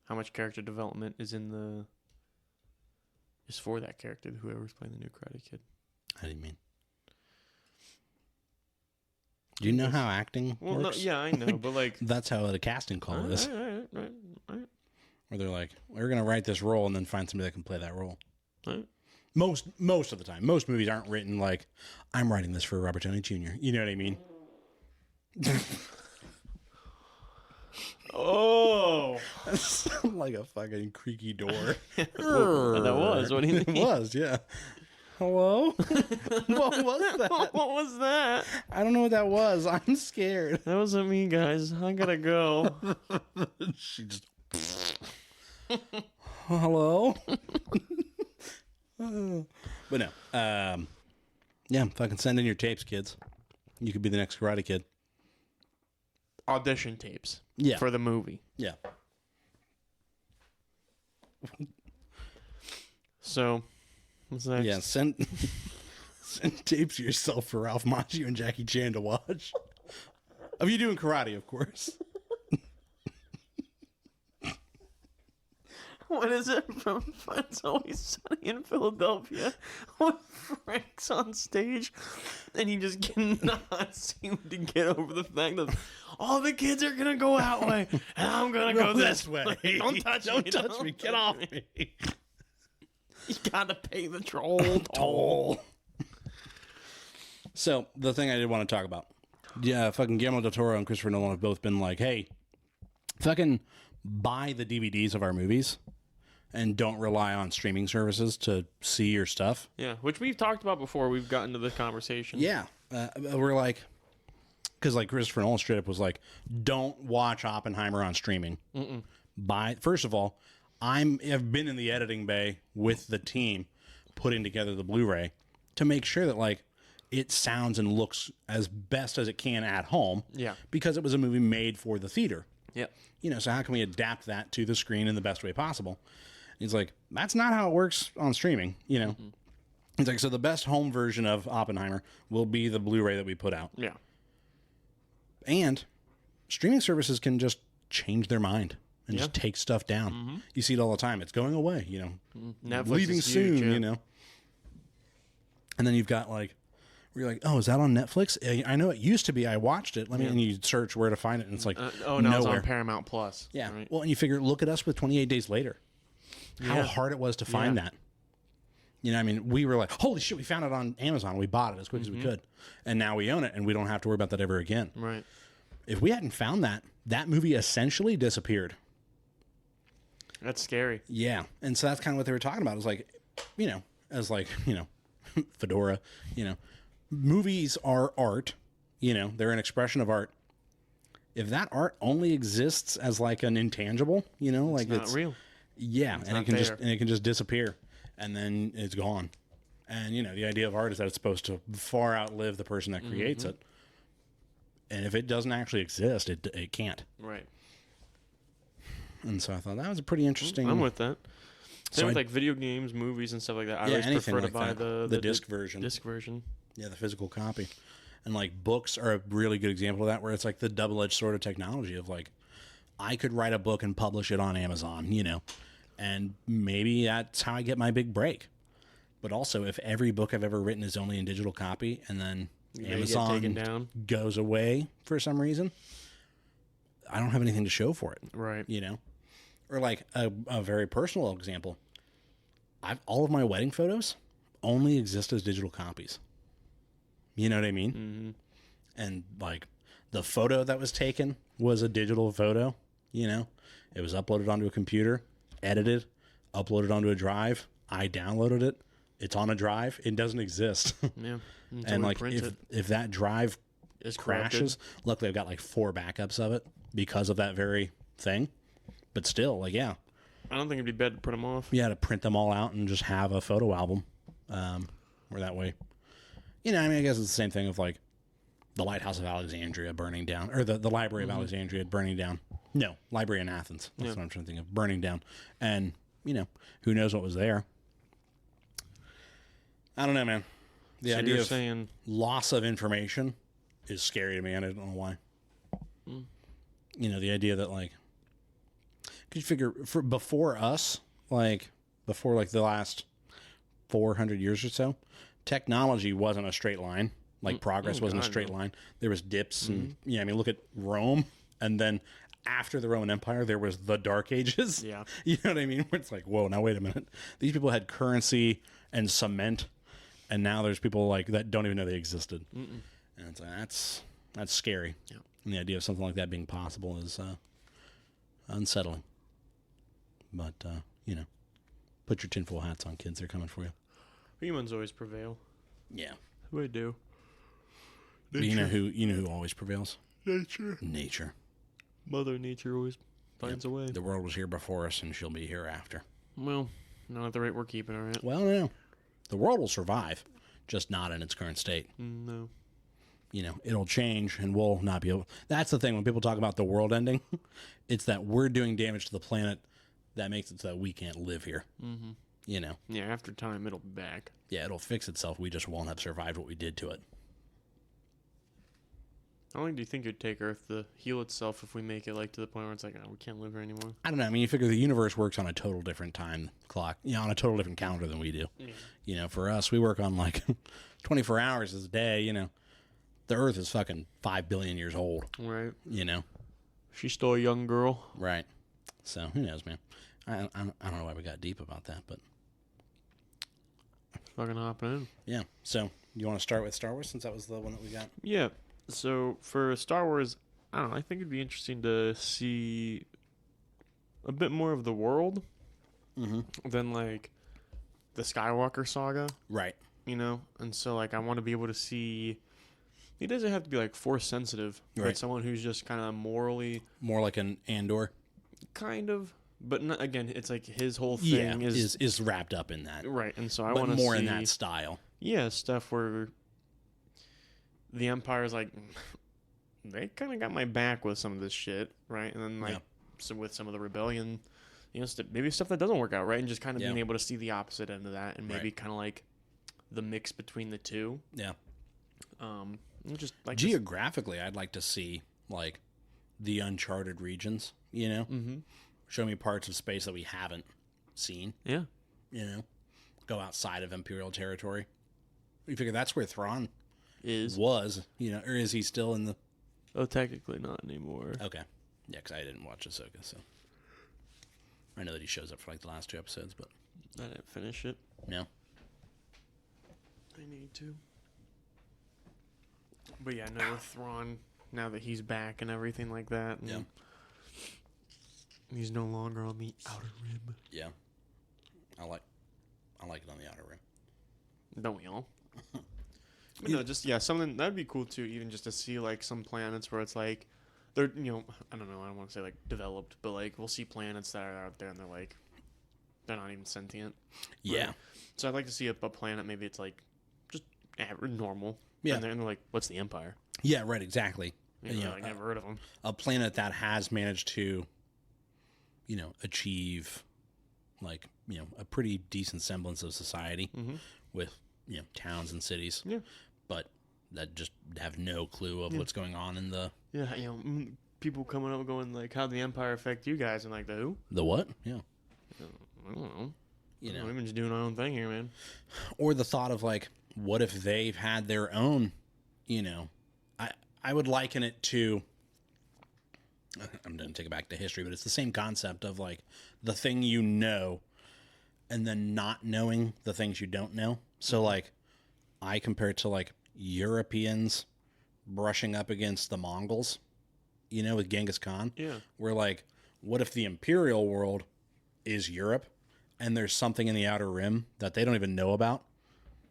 how much character development is for that character, whoever's playing the new Karate Kid. How do you mean? Do you know how acting works? No, yeah, I know, but like... That's how the casting call is. Right. Where they're like, we're going to write this role and then find somebody that can play that role. Right. Most of the time. Most movies aren't written like, I'm writing this for Robert Downey Jr. You know what I mean? Oh! Like a fucking creaky door. That was. What do you mean? It was, yeah. Hello? What was that? What was that? I don't know what that was. I'm scared. That wasn't me, guys. I gotta go. She just Yeah, fucking send in your tapes, kids. You could be the next Karate Kid. Audition tapes. Yeah. For the movie. Yeah. So, what's next? Yeah, send tapes of yourself for Ralph Macchio and Jackie Chan to watch. Of you doing karate, of course. What is it from It's Always Sunny in Philadelphia when Frank's on stage and he just cannot seem to get over the fact that all the kids are going to go that way and I'm going to go this way. Don't touch me. Don't touch me. Get off me. You got to pay the troll toll. So, the thing I did want to talk about. Yeah, fucking Guillermo del Toro and Christopher Nolan have both been like, hey, fucking buy the DVDs of our movies and don't rely on streaming services to see your stuff. Yeah, which we've talked about before. We've gotten to the conversation. Yeah. We're like, because like Christopher Nolan straight up was like, don't watch Oppenheimer on streaming. First of all, I've been in the editing bay with the team putting together the Blu-ray to make sure that like it sounds and looks as best as it can at home. Yeah. Because it was a movie made for the theater. Yep. You know, so how can we adapt that to the screen in the best way possible? He's like, that's not how it works on streaming, you know? He's like, so the best home version of Oppenheimer will be the Blu-ray that we put out. Yeah. And streaming services can just change their mind and just take stuff down. You see it all the time. It's going away, you know? Netflix leaving is soon, huge, yeah. you know? And then you've got like, where you're like, oh, is that on Netflix? I know it used to be. I watched it. And you search where to find it, and it's like, no, nowhere. it's on Paramount Plus. Yeah. Right? Well, and you figure, look at us with 28 Days Later. How hard it was to find that. You know, I mean, we were like, holy shit, we found it on Amazon. We bought it as quick as we could. And now we own it, and we don't have to worry about that ever again. Right. If we hadn't found that, that movie essentially disappeared. That's scary. Yeah. And so that's kind of what they were talking about. It was like, you know, as like, you know, Fedora, you know, movies are art. You know, they're an expression of art. If that art only exists as like an intangible, you know, like it's not real. Yeah, and it can just disappear, and then it's gone. And you know, the idea of art is that it's supposed to far outlive the person that creates it. And if it doesn't actually exist, it can't. Right. And so I thought that was a pretty interesting. I'm with that. Same with like video games, movies, and stuff like that. I always prefer to buy the disc version. Disc version. Yeah, the physical copy. And like books are a really good example of that, where it's like the double-edged sword of technology of like, I could write a book and publish it on Amazon, you know, and maybe that's how I get my big break. But also, if every book I've ever written is only in digital copy and then Amazon goes away for some reason, I don't have anything to show for it. Right. You know? Or like a very personal example. All of my wedding photos only exist as digital copies. You know what I mean? And like the photo that was taken was a digital photo, you know? It was uploaded onto a computer, edited, uploaded onto a drive. I downloaded it. It's on a drive. It doesn't exist. Yeah. And like if that drive crashes, luckily I've got like 4 backups of it because of that very thing. But still, like, yeah. I don't think it'd be bad to print them off. Yeah, to print them all out and just have a photo album. Or that way. You know, I mean, I guess it's the same thing of like the Lighthouse of Alexandria burning down, or the Library of Alexandria burning down. No, Library in Athens. That's what I'm trying to think of. Burning down. And, you know, who knows what was there. I don't know, man. The idea of loss of information is scary to me, and I don't know why. You know, the idea that, like, could you figure, before us, like, before, like, the last 400 years or so, technology wasn't a straight line. Like, progress wasn't a straight line. There was dips, and, yeah, I mean, look at Rome, and then after the Roman Empire, there was the Dark Ages. Yeah. You know what I mean? Where it's like, whoa, now wait a minute. These people had currency and cement, and now there's people, like, that don't even know they existed. And it's like, that's scary. Yeah. And the idea of something like that being possible is unsettling. But, you know, put your tinfoil hats on, kids. They're coming for you. Humans always prevail. Yeah. We do. But you know who always prevails? Nature. Mother Nature always finds a way. The world was here before us, and she'll be here after. Well, not at the rate we're keeping her at. Well, no. The world will survive. just not in its current state. No. You know, it'll change and we'll not be able. That's the thing when people talk about the world ending, it's that we're doing damage to the planet that makes it so that we can't live here. Mm-hmm. You know? Yeah, after time, it'll be back. Yeah, it'll fix itself. We just won't have survived what we did to it. How long do you think it'd take Earth to heal itself if we make it like to the point where it's like, oh, we can't live here anymore? I don't know. I mean, you figure the universe works on a total different time clock, you know, on a total different calendar than we do. Yeah. You know, for us, we work on like 24 hours a day, you know. The Earth is fucking 5 billion years old. Right. You know. She's still a young girl. Right. So, who knows, man. I don't know why we got deep about that, but... Fucking hopping in. Yeah. So, you want to start with Star Wars since that was the one that we got? Yeah. So, for Star Wars, I don't know, I think it'd be interesting to see a bit more of the world than, like, the Skywalker saga. Right. You know? And so, like, I want to be able to see... He doesn't have to be, like, Force-sensitive. Right. But someone who's just kind of morally... More like an Andor? Kind of. But, not, again, it's like his whole thing is wrapped up in that. Right. And so I want to see... more in that style. Yeah, stuff where the Empire's like... They kind of got my back with some of this shit, right? And then, like, so with some of the rebellion, you know, maybe stuff that doesn't work out, right? And just kind of being able to see the opposite end of that and maybe kind of, like, the mix between the two. Yeah. Just like geographically, I'd like to see like the uncharted regions. You know, show me parts of space that we haven't seen. Yeah, you know, go outside of Imperial territory. You figure that's where Thrawn was. You know, or is he still in the? Oh, technically not anymore. Okay, yeah, because I didn't watch Ahsoka, so I know that he shows up for like the last 2 episodes, but I didn't finish it. No, I need to. But yeah, no, with Thrawn, now that he's back and everything like that. And he's no longer on the outer rim. Yeah. I like it on the outer rim. Don't we all? But no, just, something, that'd be cool too, even just to see, like, some planets where it's like, they're, you know, I don't know, I don't want to say, like, developed, but, like, we'll see planets that are out there and they're, like, they're not even sentient. Yeah. Right? So I'd like to see a planet, maybe it's, like, just normal. Yeah. And they're like, what's the Empire? Yeah, right, exactly. You know, I never heard of them. A planet that has managed to, you know, achieve, like, you know, a pretty decent semblance of society with, you know, towns and cities. Yeah. But that just have no clue of what's going on in the... Yeah, you know, people coming up going, like, how'd the Empire affect you guys? And, like, the who? The what? Yeah. I don't know. You know. We've been just doing our own thing here, man. Or the thought of, like, what if they've had their own, you know, I would liken it to, I'm going to take it back to history, but it's the same concept of like the thing you know and then not knowing the things you don't know. So like I compare it to like Europeans brushing up against the Mongols, you know, with Genghis Khan. Yeah. Where like, what if the imperial world is Europe and there's something in the outer rim that they don't even know about?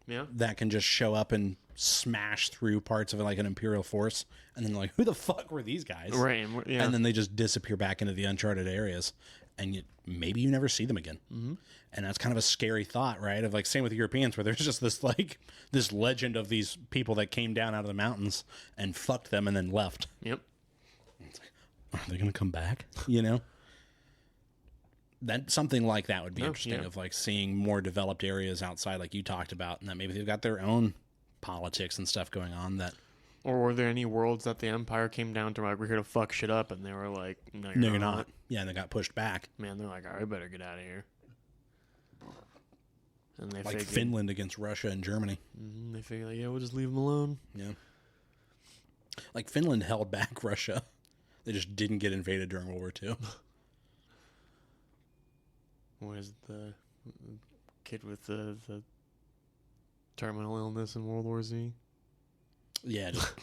Yeah. That can just show up and smash through parts of it like an Imperial force. And then like, who the fuck were these guys? Right. Yeah. And then they just disappear back into the uncharted areas. And maybe you never see them again. Mm-hmm. And that's kind of a scary thought, right? Of like, same with Europeans where there's just this like, this legend of these people that came down out of the mountains and fucked them and then left. Yep. It's like, are they going to come back? You know? That something like that would be interesting of like seeing more developed areas outside like you talked about and that maybe they've got their own politics and stuff going on that. Or were there any worlds that the Empire came down to like, we're here to fuck shit up and they were like, no, you're not. Yeah, and they got pushed back. Man, they're like, all right, I better get out of here. And they like Finland against Russia and Germany. They figured like, yeah, we'll just leave them alone. Yeah. Like Finland held back Russia. They just didn't get invaded during World War II. Was the kid with the terminal illness in World War Z? Yeah, just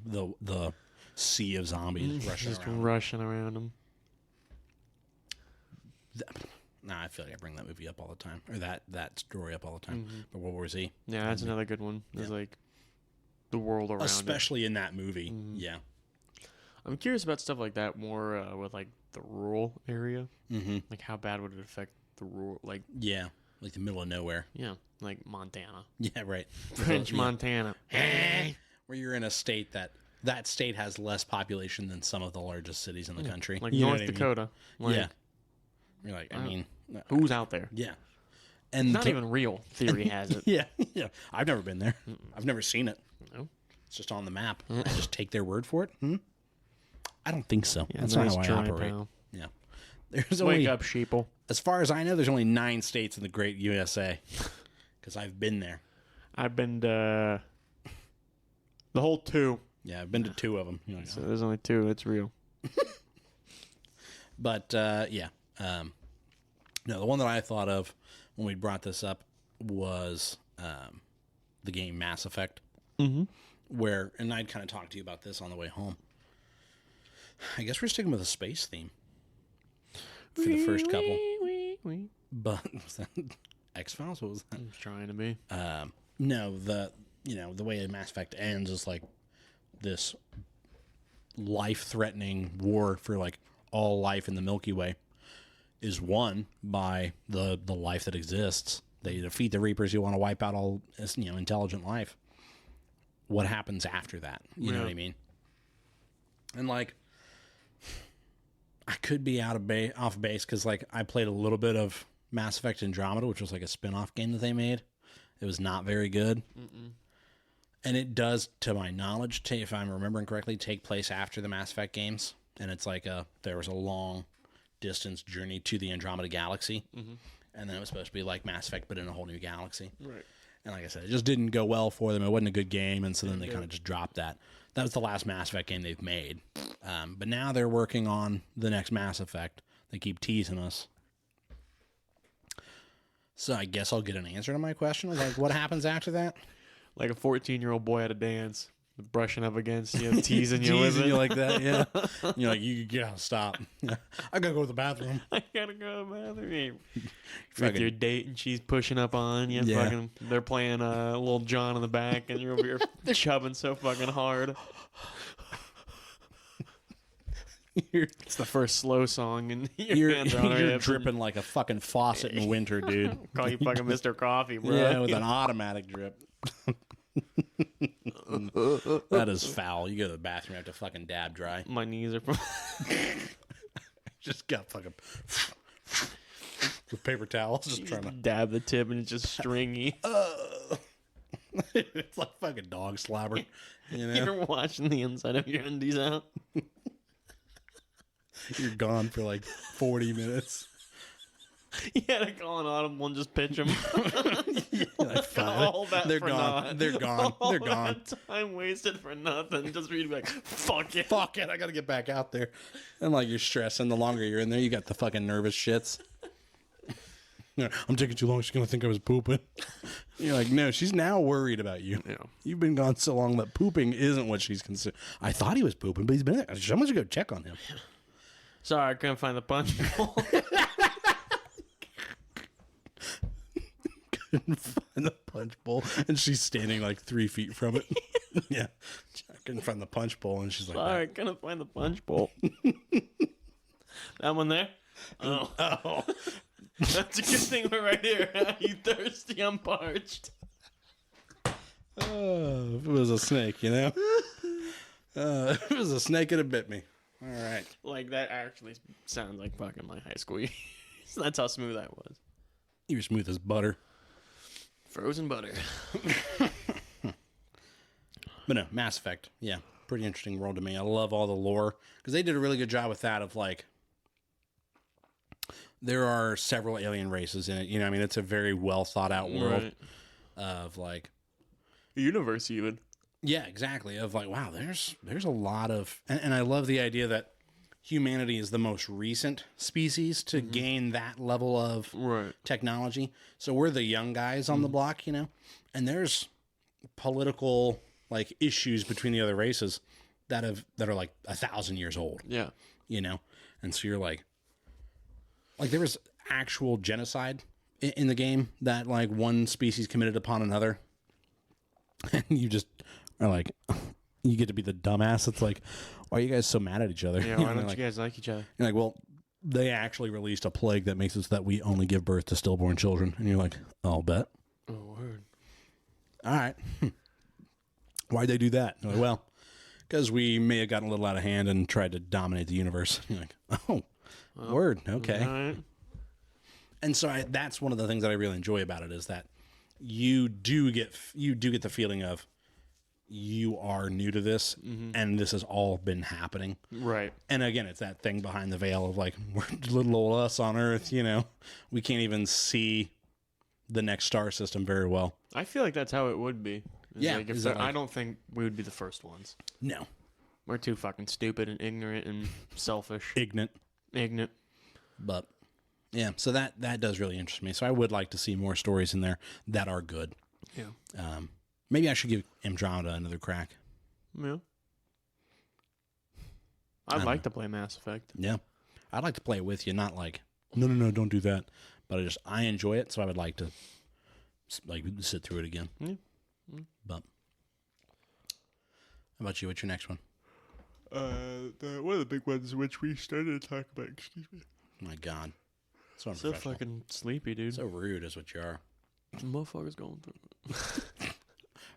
the sea of zombies rushing around him. I feel like I bring that movie up all the time, or that story up all the time. But World War Z. Yeah, that's another good one. There's like the world around, especially in that movie. Yeah, I'm curious about stuff like that more with like the rural area. Like how bad would it affect the rural? Like like the middle of nowhere. Yeah, like Montana. Yeah, right. French Montana. Where you're in a state that state has less population than some of the largest cities in the country. Like You know North what I mean? Dakota. Like, Yeah. You're like, I mean, who's out there? yeah. And Not even real, theory has it. Yeah, yeah. I've never been there. I've never seen it. No. It's just on the map. I just take their word for it. I don't think so. Yeah, That's nice not how I try, operate. pal. Yeah. There's Wake only, up, sheeple. as far as I know, there's only 9 states in the great USA. Because I've been there. I've been to the whole 2. Yeah, I've been to 2 of them. You know, So there's only 2. It's real. But, yeah. No, the one that I thought of when we brought this up was the game Mass Effect. Mm-hmm. Where, and I'd kind of talked to you about this on the way home. I guess we're sticking with a space theme for the first couple. But was that X-Files? What was that? I was trying to be. No, the way Mass Effect ends is like this life-threatening war for like all life in the Milky Way is won by the life that exists. They defeat the Reapers. You want to wipe out all intelligent life. What happens after that? You know what I mean? And like, I could be off base because like I played a little bit of Mass Effect Andromeda, which was like a spin-off game that they made. It was not very good. And it does, to my knowledge, if I'm remembering correctly, take place after the Mass Effect games. And it's like there was a long distance journey to the Andromeda galaxy. And then it was supposed to be like Mass Effect, but in a whole new galaxy. Right. And like I said, it just didn't go well for them. It wasn't a good game, and so then they kind of just dropped that. That was the last Mass Effect game they've made. But now they're working on the next Mass Effect. They keep teasing us. So I guess I'll get an answer to my question. Like, what happens after that? Like a 14-year-old boy at a dance, brushing up against you, teasing you with Teasing it. you like that, yeah. You're like, you gotta stop. I gotta go to the bathroom. I gotta go to the bathroom. With Fucking- your date, and she's pushing up on you. Yeah. Fucking, they're playing Little John in the back, and you're over here chubbing so fucking hard. It's the first slow song, and your hands are on her you're hips dripping like a fucking faucet in winter, dude. and call you fucking Mr. Coffee, bro. Yeah, with an automatic drip. That is foul. You go to the bathroom, you have to fucking dab dry. My knees are. Just got fucking with paper towels, just trying to dab the tip, and it's just stringy. it's like fucking dog slobber. You know, You're washing the inside of your undies out. you're gone for like 40 minutes. You had to call an audible and just pitch them. Like, All that they're for gone. naught. They're gone. All They're gone. That time wasted for nothing. Just for you to be like, fuck it. Fuck it, I gotta get back out there. And like you're stressing. The longer you're in there, you got the fucking nervous shits. I'm taking too long. She's gonna think I was pooping. You're like, no, she's now worried about you. Yeah. You've been gone so long that pooping isn't what she's considered. I thought he was pooping, but he's been there. Someone should go check on him. Sorry, I couldn't find the punch bowl. Couldn't find the punch bowl, and she's standing like 3 feet from it. Yeah, I couldn't find the punch bowl, and she's like, Sorry, I couldn't find the punch bowl. That one there? Oh. oh. That's a good thing we're right here. You thirsty? I'm parched. Oh, if it was a snake, you know? If it was a snake, it'd have bit me. All right. Like, that actually sounds like fucking my high school years. That's how smooth that was. You were smooth as butter. Frozen butter. But no, Mass Effect. Yeah, pretty interesting world to me. I love all the lore. Because they did a really good job with that of, like, there are several alien races in it. You know, I mean, it's a very well thought out world of, like... Universe, even. Yeah, exactly. Of, like, wow, there's a lot of... And I love the idea that humanity is the most recent species to gain that level of technology. So we're the young guys on the block, you know? And there's political, like, issues between the other races that are, like, 1,000 years old. Yeah. You know? And so you're like there was actual genocide in the game that, like, one species committed upon another. And you just are like... You get to be the dumbass. It's like, why are you guys so mad at each other? Yeah, why don't you guys like each other? You're like, well, they actually released a plague that makes it so that we only give birth to stillborn children. And you're like, I'll bet. Oh, word. All right. Why'd they do that? Like, well, because we may have gotten a little out of hand and tried to dominate the universe. You're like, oh, word. Okay. All right. And so that's one of the things that I really enjoy about it is that you do get the feeling of you are new to this and this has all been happening. Right. And again, it's that thing behind the veil of like, we're little old us on Earth, you know, we can't even see the next star system very well. I feel like that's how it would be. Yeah. Like I don't think we would be the first ones. No. We're too fucking stupid and ignorant and selfish. Ignorant. But yeah, so that does really interest me. So I would like to see more stories in there that are good. Yeah. Maybe I should give Andromeda another crack. Yeah. I'd like to play Mass Effect. Yeah. I'd like to play it with you, not like, no, don't do that. But I enjoy it, so I would like to like sit through it again. Yeah. But how about you? What's your next one? One of the big ones which we started to talk about. Excuse me. My God. So So fucking sleepy, dude. So rude is what you are. The motherfucker's going through.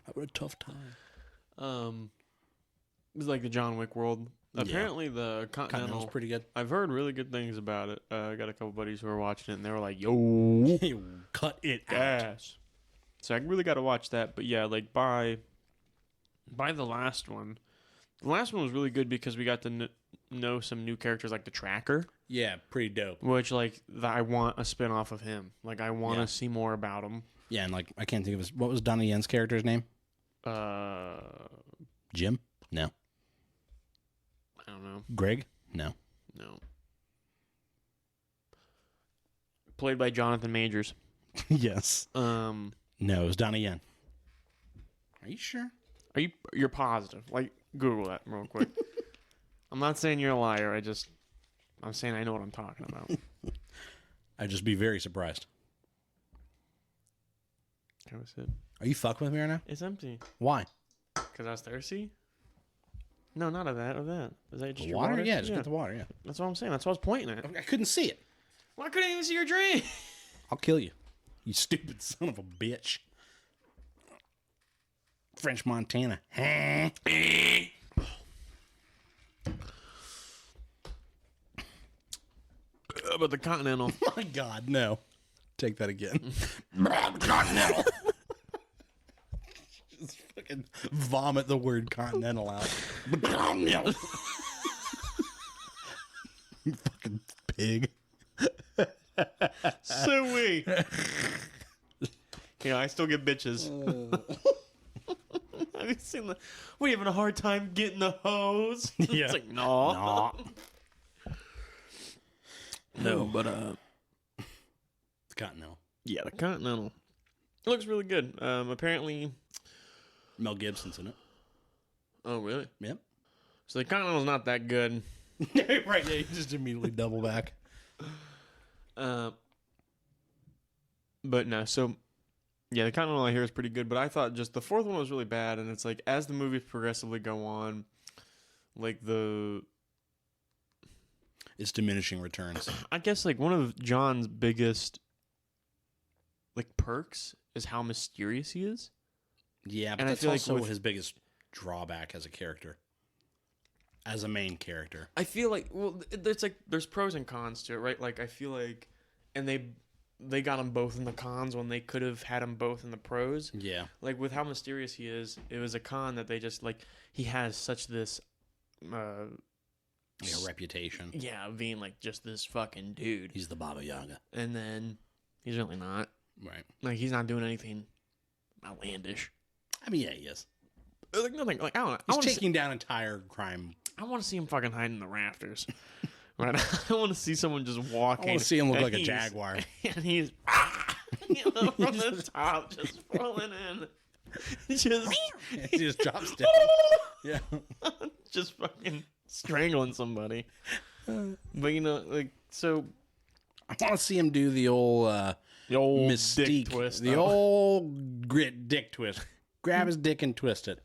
Having a tough time. It was like the John Wick world. Apparently, the Continental's pretty good. I've heard really good things about it. I got a couple buddies who are watching it, and they were like, "Yo, cut it out." ass." So I really got to watch that. But yeah, like by the last one, was really good because we got to know some new characters like the Tracker. Yeah, pretty dope. Which I want a spinoff of him. Like I want to see more about him. Yeah, and like I can't think of what was Donnie Yen's character's name? Jim? No. I don't know. Greg? No. No. Played by Jonathan Majors. Yes. No, it was Donnie Yen. Are you sure? You're positive? Like Google that real quick. I'm not saying you're a liar. I'm saying I know what I'm talking about. I'd just be very surprised. That was it. Are you fucking with me right now? It's empty. Why? Because I was thirsty? No, not of that. Of that. Is that just The your water? water? Yeah, just get the water, yeah. That's what I'm saying. That's what I was pointing at. I couldn't see it. Well, I couldn't even see your drink. I'll kill you. You stupid son of a bitch. French Montana. But the Continental. My God, no. Take that again. Continental. Just fucking vomit the word continental out. Continental. You fucking pig. So we. Yeah, I still get bitches. Have you seen the? What, you having a hard time getting the hose? Yeah. It's like, no. Nah. No, but It's continental. yeah, the Continental. It looks really good. Apparently. Mel Gibson's in it. Oh, really? Yep. So the Continental's not that good. Right, yeah, you just immediately double back. But no, so yeah, the Continental I hear is pretty good, but I thought just the fourth one was really bad, and it's like as the movies progressively go on, like It's diminishing returns. I guess like one of John's biggest like perks is how mysterious he is. Yeah, but and that's I feel also like his biggest drawback as a character. As a main character. I feel like there's pros and cons to it, right? Like I feel like, and they got them both in the cons when they could have had them both in the pros. Yeah. Like with how mysterious he is, it was a con that they just like he has such this reputation. Yeah, being like just this fucking dude. He's the Baba Yaga. And then he's really not. Right. Like he's not doing anything outlandish. I mean, yeah, he is. Like nothing. Like I don't know. He's taking down entire crime. I want to see him fucking hiding in the rafters. Right. I want to see someone just walking. I want to see him look like a jaguar. And he's from the top, just rolling in. He just drops down. Yeah. Just fucking strangling somebody. But like so. I want to see him do the old mystique dick twist. The old grit dick twist. Grab his dick and twist it.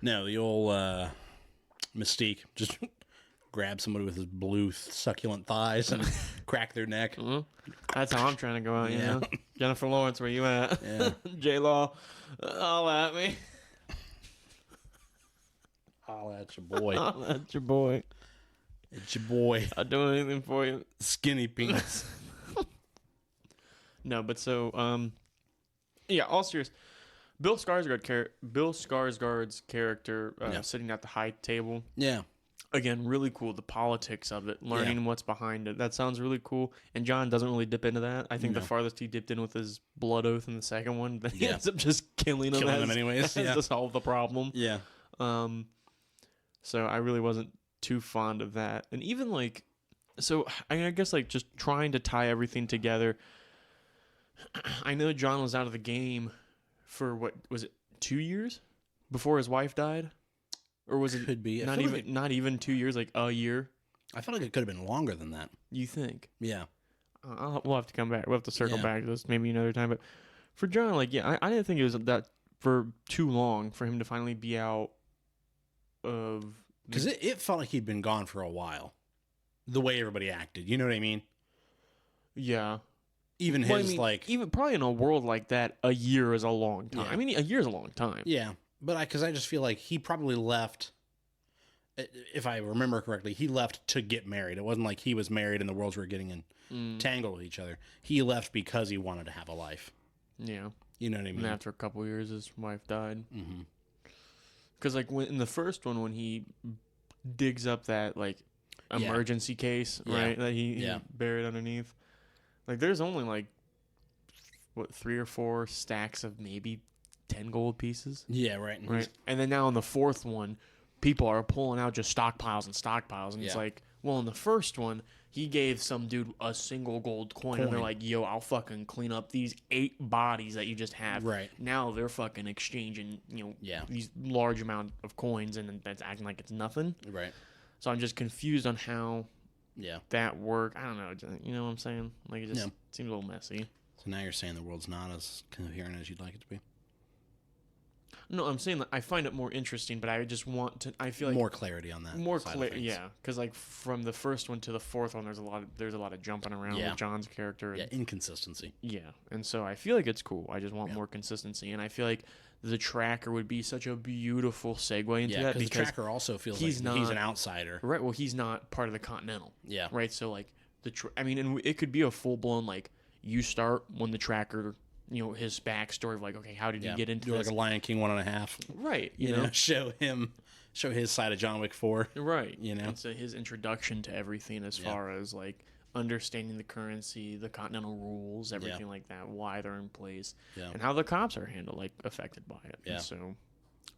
No, the old mystique. Just grab somebody with his blue succulent thighs and crack their neck. Mm-hmm. That's how I'm trying to go out, you Yeah. know? Jennifer Lawrence, where you at? Yeah. J-Law, all at me. Holla at your boy. That's your boy. It's your boy. I'll do anything for you. Skinny penis. No, but so, yeah, all serious. Bill Skarsgård's character sitting at the high table. Yeah. Again, really cool. The politics of it, learning what's behind it. That sounds really cool. And John doesn't really dip into that. I think the farthest he dipped in with his blood oath in the second one, but he ends up just killing him anyways. to solve the problem. Yeah. So I really wasn't too fond of that. And even like, so I guess like just trying to tie everything together. I know John was out of the game for what was it, 2 years before his wife died, or was it could be not even 2 years, like a year? I feel like it could have been longer than that. You think? Yeah. We'll have to come back. We'll have to circle back to this maybe another time. But for John, like, I didn't think it was that for too long for him to finally be out of. Because it felt like he'd been gone for a while. The way everybody acted. You know what I mean? Yeah. Even even probably in a world like that, a year is a long time. Yeah. I mean, a year is a long time. Yeah. But because I just feel like he probably left, if I remember correctly, he left to get married. It wasn't like he was married and the worlds were getting entangled with each other. He left because he wanted to have a life. Yeah. You know what I mean? And after a couple of years, his wife died. Because, like, in the first one, when he digs up that, like, emergency case, right, that he buried underneath, like, there's only, like, 3 or 4 stacks of maybe 10 gold pieces. Yeah, right. And then now in the fourth one, people are pulling out just stockpiles and stockpiles. And it's like, well, in the first one, he gave some dude a single gold coin. And they're like, yo, I'll fucking clean up these 8 bodies that you just have. Right. Now they're fucking exchanging, these large amount of coins, and that's acting like it's nothing. Right. So I'm just confused on how that worked. I don't know. You know what I'm saying? Like, it just seems a little messy. So now you're saying the world's not as coherent as you'd like it to be? No, I'm saying that I find it more interesting, but I just want to. I feel like more clarity on that. More clarity, yeah. Because like from the first one to the fourth one, there's a lot of jumping around with John's character. And, inconsistency. Yeah, and so I feel like it's cool. I just want more consistency, and I feel like the tracker would be such a beautiful segue into that because the tracker also feels he's an outsider, right? Well, he's not part of the Continental, yeah, right. So like and it could be a full blown like you start when the tracker. His backstory of like, okay, how did he get into this? Like a Lion King 1.5. Right. You know, show his side of John Wick 4. Right. And so his introduction to everything as far as like understanding the currency, the Continental rules, everything like that, why they're in place, and how the cops are handled, like affected by it. Yeah. And so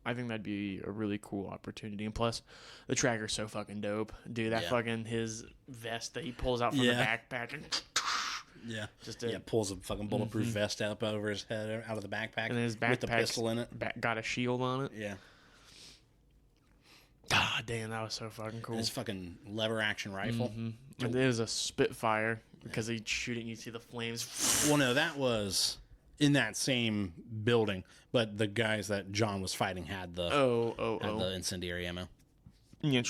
I think that'd be a really cool opportunity. And plus, the tracker's so fucking dope. Dude, that fucking his vest that he pulls out from the backpack and... Yeah, pulls a fucking bulletproof vest up over his head, out of the backpack, and his backpack with the pistol in it. Got a shield on it. Yeah. Ah, damn, that was so fucking cool. And his fucking lever action rifle. And it was a Spitfire because he'd shoot it and you see the flames. Well, no, that was in that same building, but the guys that John was fighting had the the incendiary ammo. Yeah.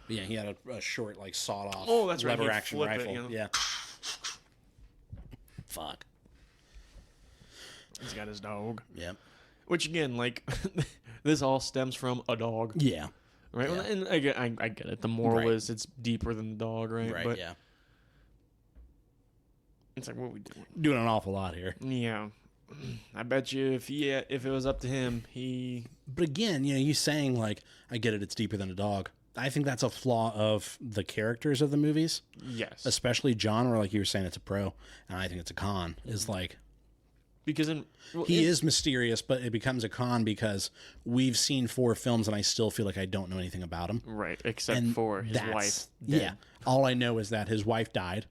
Yeah, he had a short, like sawed-off lever action rifle. Yeah. Fuck. He's got his dog. Yep. Which again, like, this all stems from a dog. Yeah. Right. Yeah. And I get it. The moral is it's deeper than the dog, right? Right. But yeah. It's like, what are we doing? Doing an awful lot here. Yeah. I bet you if it was up to him, he. But again, you saying like, I get it. It's deeper than a dog. I think that's a flaw of the characters of the movies. Yes. Especially John, where like you were saying it's a pro, and I think it's a con, is like... Because he is mysterious, but it becomes a con because we've seen 4 films and I still feel like I don't know anything about him. Right, except for his wife. Yeah. All I know is that his wife died.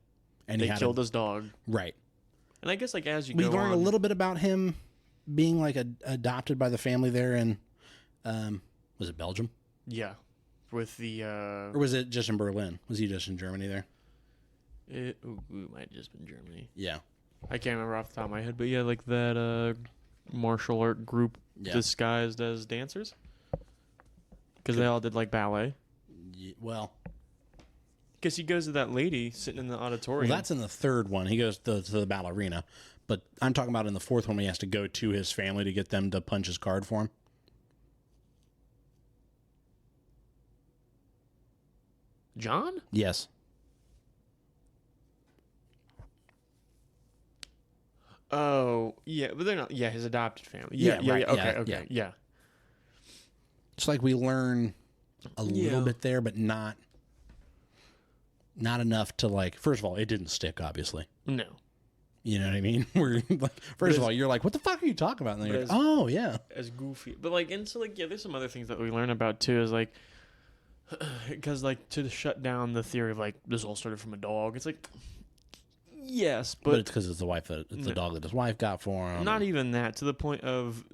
And they killed his dog. Right. And I guess like as you we go on... We learn a little bit about him being like adopted by the family there in... was it Belgium? Yeah. With the or was it just in Berlin? Was he just in Germany there? It might have just been Germany. Yeah. I can't remember off the top of my head, but yeah, like that martial art group disguised as dancers. Because they all did like ballet. Well, because he goes to that lady sitting in the auditorium. well, that's in the third one. He goes to the ballerina. But I'm talking about in the fourth one, he has to go to his family to get them to punch his card for him. John? Yes. Oh, yeah, but they're not. Yeah, his adopted family. Yeah, right, Okay, yeah. It's like we learn a little bit there, but not enough to like. First of all, it didn't stick, obviously. No. You know what I mean? We're like, first of all, you're like, what the fuck are you talking about? And then you're like, oh yeah, as goofy. But like, and so like, yeah, there's some other things that we learn about too. Is like, because like to shut down the theory of like this all started from a dog. It's like, yes, but it's because it's the wife that it's the dog that his wife got for him. Not even that. To the point of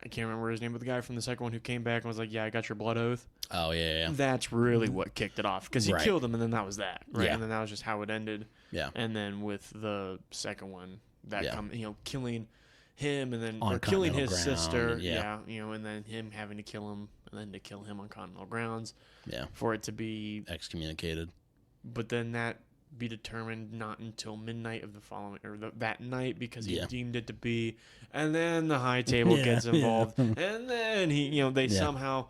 I can't remember his name, but the guy from the second one who came back and was like, "Yeah, I got your blood oath." Oh yeah. That's really what kicked it off because he killed him, and then that was that, right? Yeah. And then that was just how it ended. Yeah. And then with the second one, that killing him, and then on or killing his ground, sister, and then him having to kill him, and then to kill him on continental grounds, for it to be excommunicated. But then that be determined not until midnight of the following that night because he deemed it to be, and then the high table gets involved, and then they somehow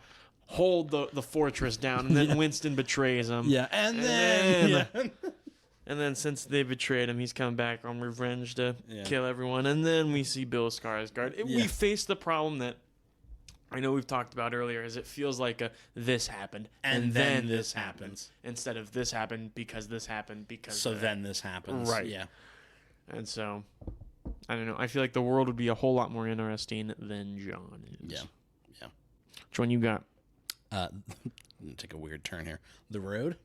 hold the fortress down, and then Winston betrays him, and then and then since they betrayed him, he's come back on revenge to kill everyone, and then we see Bill Skarsgård. We face the problem that I know we've talked about earlier, is it feels like this happened, and then this happens, instead of this happened because this happened because so then this happens. Right. Yeah. And so, I don't know. I feel like the world would be a whole lot more interesting than John is. Yeah. Which one you got? Take a weird turn here. The Road.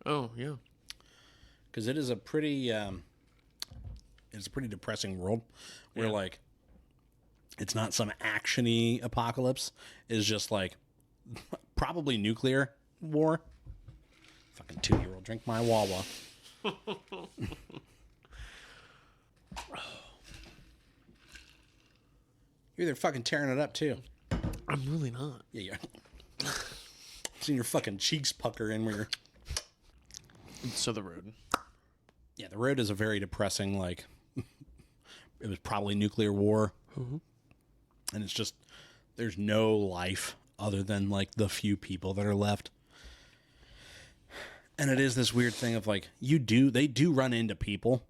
Oh, yeah. Because it is a pretty, depressing world where like, it's not some action-y apocalypse. It's just like probably nuclear war. Fucking 2-year-old, drink my Wawa. You're there fucking tearing it up too. I'm really not. Yeah, you're. Seeing your fucking cheeks pucker in where you're. So The Road. Yeah, The Road is a very depressing, like, it was probably nuclear war. Mm-hmm. And it's just, there's no life other than, like, the few people that are left. And it is this weird thing of, like, they do run into people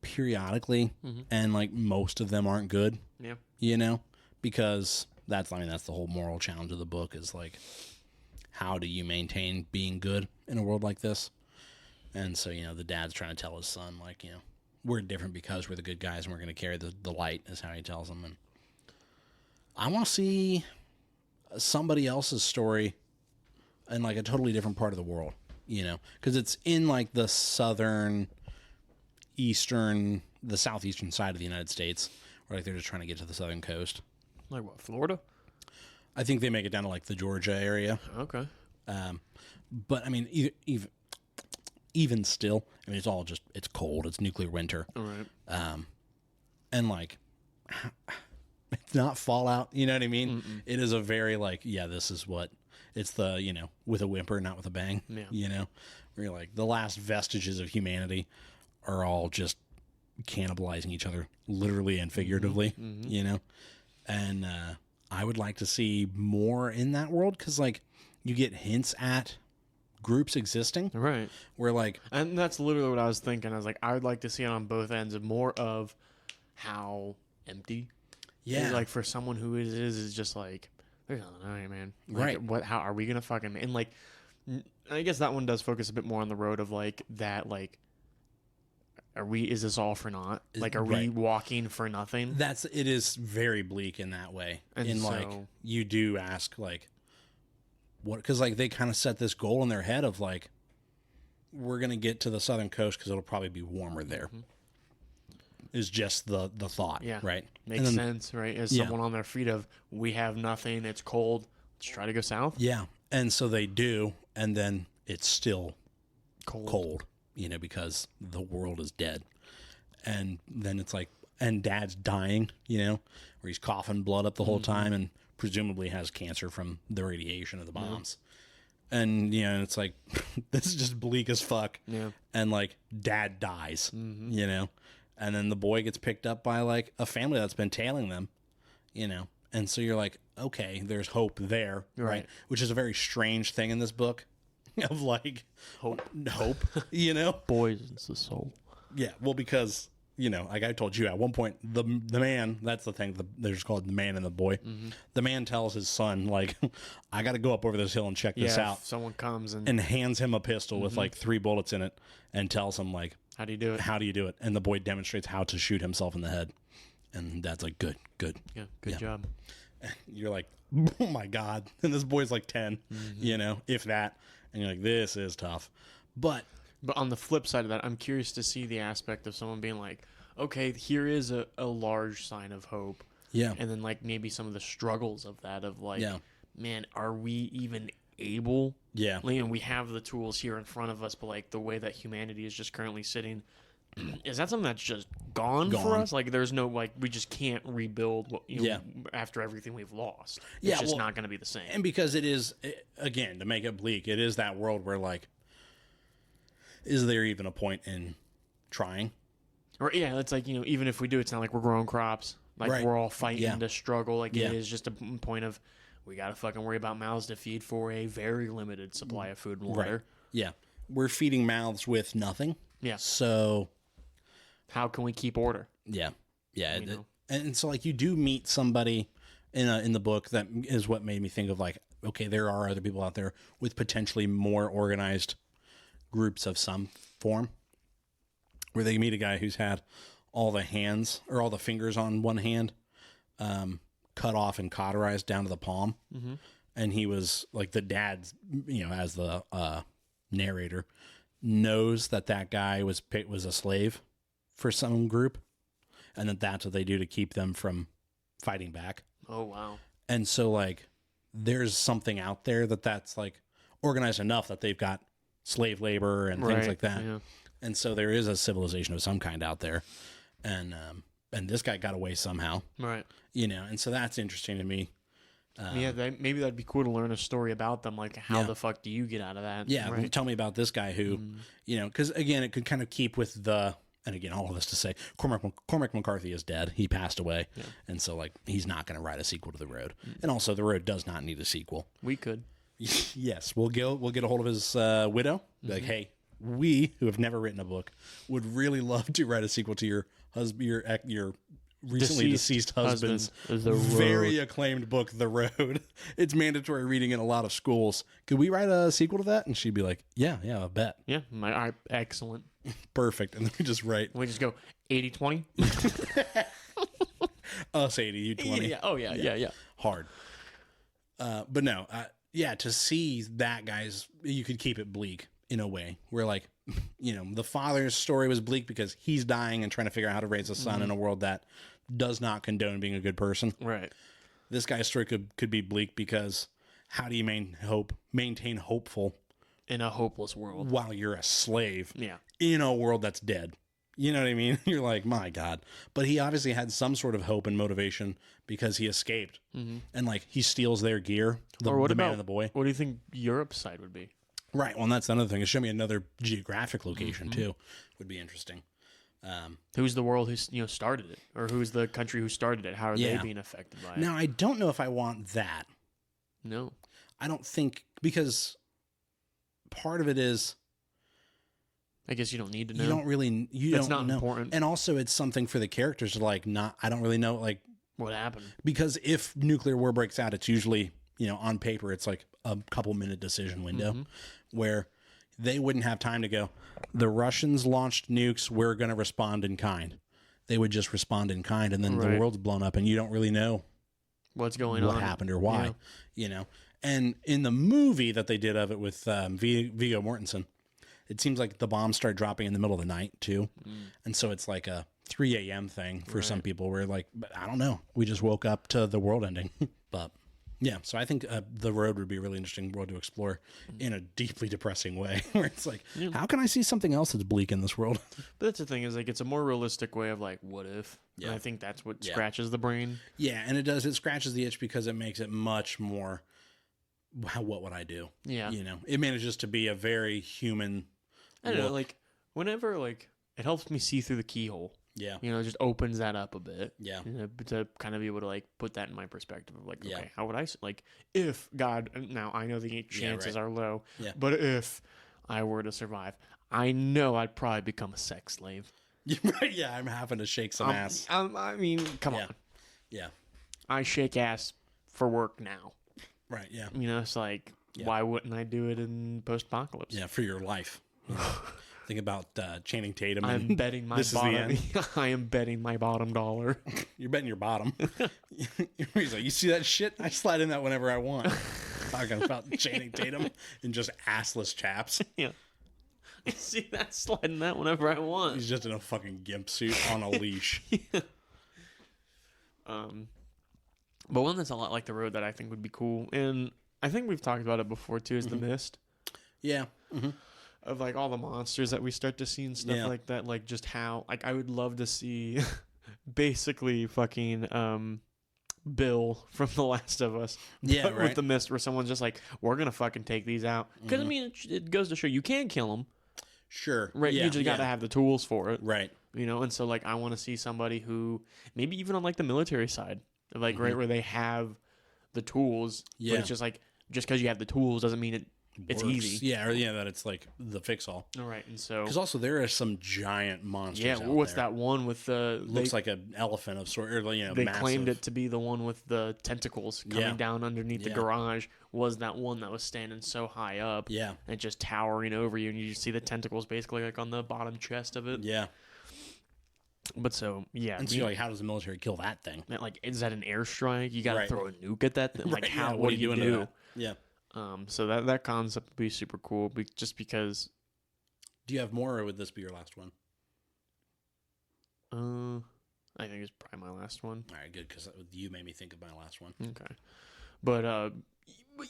periodically, and, like, most of them aren't good. Yeah. You know? Because that's the whole moral challenge of the book is, like, how do you maintain being good in a world like this? And so, the dad's trying to tell his son, like, we're different because we're the good guys and we're going to carry the light, is how he tells him. And I want to see somebody else's story in, like, a totally different part of the world, because it's in, like, the southeastern side of the United States, where, like, they're just trying to get to the southern coast. Like what, Florida? I think they make it down to, like, the Georgia area. Okay. But, I mean, even still, I mean, it's all just, it's cold. It's nuclear winter. All right. And, like, it's not Fallout, you know what I mean? Mm-mm. It is a very, like, this is what, it's the, with a whimper, not with a bang, where you're like, the last vestiges of humanity are all just cannibalizing each other, literally and figuratively, And I would like to see more in that world, because, like, you get hints at groups existing, right? Where, like, and that's literally what I was thinking. I was like, I would like to see it on both ends, of more of how empty, like, for someone who is just like, there's nothing, all right, man, like, right? What? How are we gonna fucking? And, like, I guess that one does focus a bit more on the road of, like, that, like, is this all for naught? Like, are we walking for nothing? It is very bleak in that way. And like, you do ask, like, what, because, like, they kind of set this goal in their head of, like, we're going to get to the southern coast because it'll probably be warmer there. Is just the thought, right? Makes sense, right? As someone on their feet of, we have nothing, it's cold, let's try to go south. Yeah, and so they do, and then it's still cold. Because the world is dead. And then it's like, and dad's dying, where he's coughing blood up the whole time and presumably has cancer from the radiation of the bombs. And, you know, it's like, this is just bleak as fuck. Yeah. And, like, dad dies, you know? And then the boy gets picked up by, like, a family that's been tailing them, you know? And so you're like, okay, there's hope there, right? Which is a very strange thing in this book of, like, hope, you know? Poisons the soul. Yeah, well, because, you know, like I told you, at one point, the man, that's the thing, they're just called the man and the boy. The man tells his son, like, I got to go up over this hill and check this out. If someone comes and hands him a pistol with, like, 3 bullets in it and tells him, like, how do you do it? How do you do it? And the boy demonstrates how to shoot himself in the head. And Dad's like, good. Yeah, good job. You're like, oh, my God. And this boy's like 10, you know, if that. And you're like, this is tough. But on the flip side of that, I'm curious to see the aspect of someone being like, okay, here is a large sign of hope. Yeah. And then, like, maybe some of the struggles of that, of like, man, are we even able? Yeah. Like, and we have the tools here in front of us, but, like, the way that humanity is just currently sitting, is that something that's just gone for us? Like, there's no, like, we just can't rebuild after everything we've lost. It's just not going to be the same. And because it is, again, to make it bleak, it is that world where, like, is there even a point in trying? Or, yeah, it's like, you know, even if we do, it's not like we're growing crops. Like, we're all fighting to struggle. Like, it is just a point of, we got to fucking worry about mouths to feed for a very limited supply of food and water. Right. Yeah. We're feeding mouths with nothing. Yeah. So how can we keep order? Yeah. Yeah. And so, like, you do meet somebody in the book that is what made me think of, like, okay, there are other people out there with potentially more organized groups of some form, where they meet a guy who's had all the hands or all the fingers on one hand cut off and cauterized down to the palm. And he was like, the dad's, you know, as the narrator, knows that guy was a slave for some group, and that's what they do to keep them from fighting back. Oh, wow. And so, like, there's something out there that's like organized enough that they've got slave labor and things like that. Yeah. And so there is a civilization of some kind out there. And this guy got away somehow. Right. You know, and so that's interesting to me. Maybe that'd be cool to learn a story about them. Like, how the fuck do you get out of that? Yeah, right? Tell me about this guy who, you know, because, again, it could kind of keep with the, and again, all of this to say, Cormac McCarthy is dead. He passed away. Yeah. And so, like, he's not going to write a sequel to The Road. And also, The Road does not need a sequel. We could. Yes, we'll get a hold of his widow. Like, hey, we, who have never written a book, would really love to write a sequel to your husband, your recently deceased husband's very acclaimed book, The Road. It's mandatory reading in a lot of schools. Could we write a sequel to that? And she'd be like, yeah, I bet. Yeah, excellent. Perfect. And then we just write. We just go 80-20. Us 80, you 20. Yeah. Oh, yeah. Hard. But no, to see that, guys, you could keep it bleak in a way where, like, you know, the father's story was bleak because he's dying and trying to figure out how to raise a son in a world that does not condone being a good person. Right. This guy's story could be bleak because how do you maintain hopeful in a hopeless world while you're a slave in a world that's dead? You know what I mean? You're like, my God. But he obviously had some sort of hope and motivation because he escaped. And, like, he steals their gear, the man and the boy. What do you think Europe's side would be? Right. Well, and that's another thing. Show me another geographic location, too. Would be interesting. Who's the world who started it? Or who's the country who started it? How are they being affected by it? Now, I don't know if I want that. No. I don't think, because part of it is, I guess you don't need to know. You don't really, It's not important. And also, it's something for the characters to, like, I don't really know, like, what happened. Because if nuclear war breaks out, it's usually, you know, on paper, it's like a couple-minute decision window where they wouldn't have time to go, the Russians launched nukes, we're going to respond in kind. They would just respond in kind, and then the world's blown up, and you don't really know what's going on, what happened or why, you know. And in the movie that they did of it with Viggo Mortensen, it seems like the bombs start dropping in the middle of the night, too. And so it's like a 3 a.m. thing for some people where, like, I don't know. We just woke up to the world ending. But Yeah, so I think the road would be a really interesting world to explore in a deeply depressing way, where it's like, how can I see something else that's bleak in this world? But that's the thing, is like it's a more realistic way of like, what if? Yeah. And I think that's what scratches the brain. Yeah, and it does. It scratches the itch because it makes it much more, what would I do? Yeah. You know, it manages to be a very human I don't know, like, whenever, like, it helps me see through the keyhole. Yeah. You know, it just opens that up a bit. Yeah. You know, to kind of be able to, like, put that in my perspective of, like, okay, how would I, like, if God, now I know the chances are low, but if I were to survive, I know I'd probably become a sex slave. Yeah, I'm having to shake some ass. I mean, come on. Yeah. I shake ass for work now. Right, yeah. You know, it's like, why wouldn't I do it in post-apocalypse? Yeah, for your life. Think about Channing Tatum. I'm betting my bottom. I am betting my bottom dollar. You're betting your bottom. He's like, you see that shit? I slide in that whenever I want. Talking about Channing Tatum and just assless chaps. Yeah. I see that sliding that whenever I want. He's just in a fucking gimp suit on a leash. But one that's a lot like the road that I think would be cool, and I think we've talked about it before too, is the Mist. Yeah. Mm-hmm. Of like all the monsters that we start to see and stuff like that, like just how, like, I would love to see basically fucking Bill from The Last of Us, but with the Mist, where someone's just like, we're gonna fucking take these out, because I mean it goes to show you can kill them, sure, right? You just got to have the tools for it, right? You know, and so like I want to see somebody who maybe even on like the military side, like right where they have the tools, but it's just like, just because you have the tools doesn't mean it's easy. Yeah, or that it's like the fix-all. All right, and so because also there are some giant monsters. Yeah, what's that one with the looks like an elephant of sort, or they massive. claimed it to be the one with the tentacles coming down underneath the garage. Was that one that was standing so high up? Yeah, and just towering over you, and you just see the tentacles basically like on the bottom chest of it. Yeah. But so and so you're like, how does the military kill that thing? Like, is that an airstrike? You got to throw a nuke at that thing. Like, how? What do you do? do? Yeah. So that concept would be super cool, just because. Do you have more, or would this be your last one? I think it's probably my last one. All right, good, because you made me think of my last one. Okay, but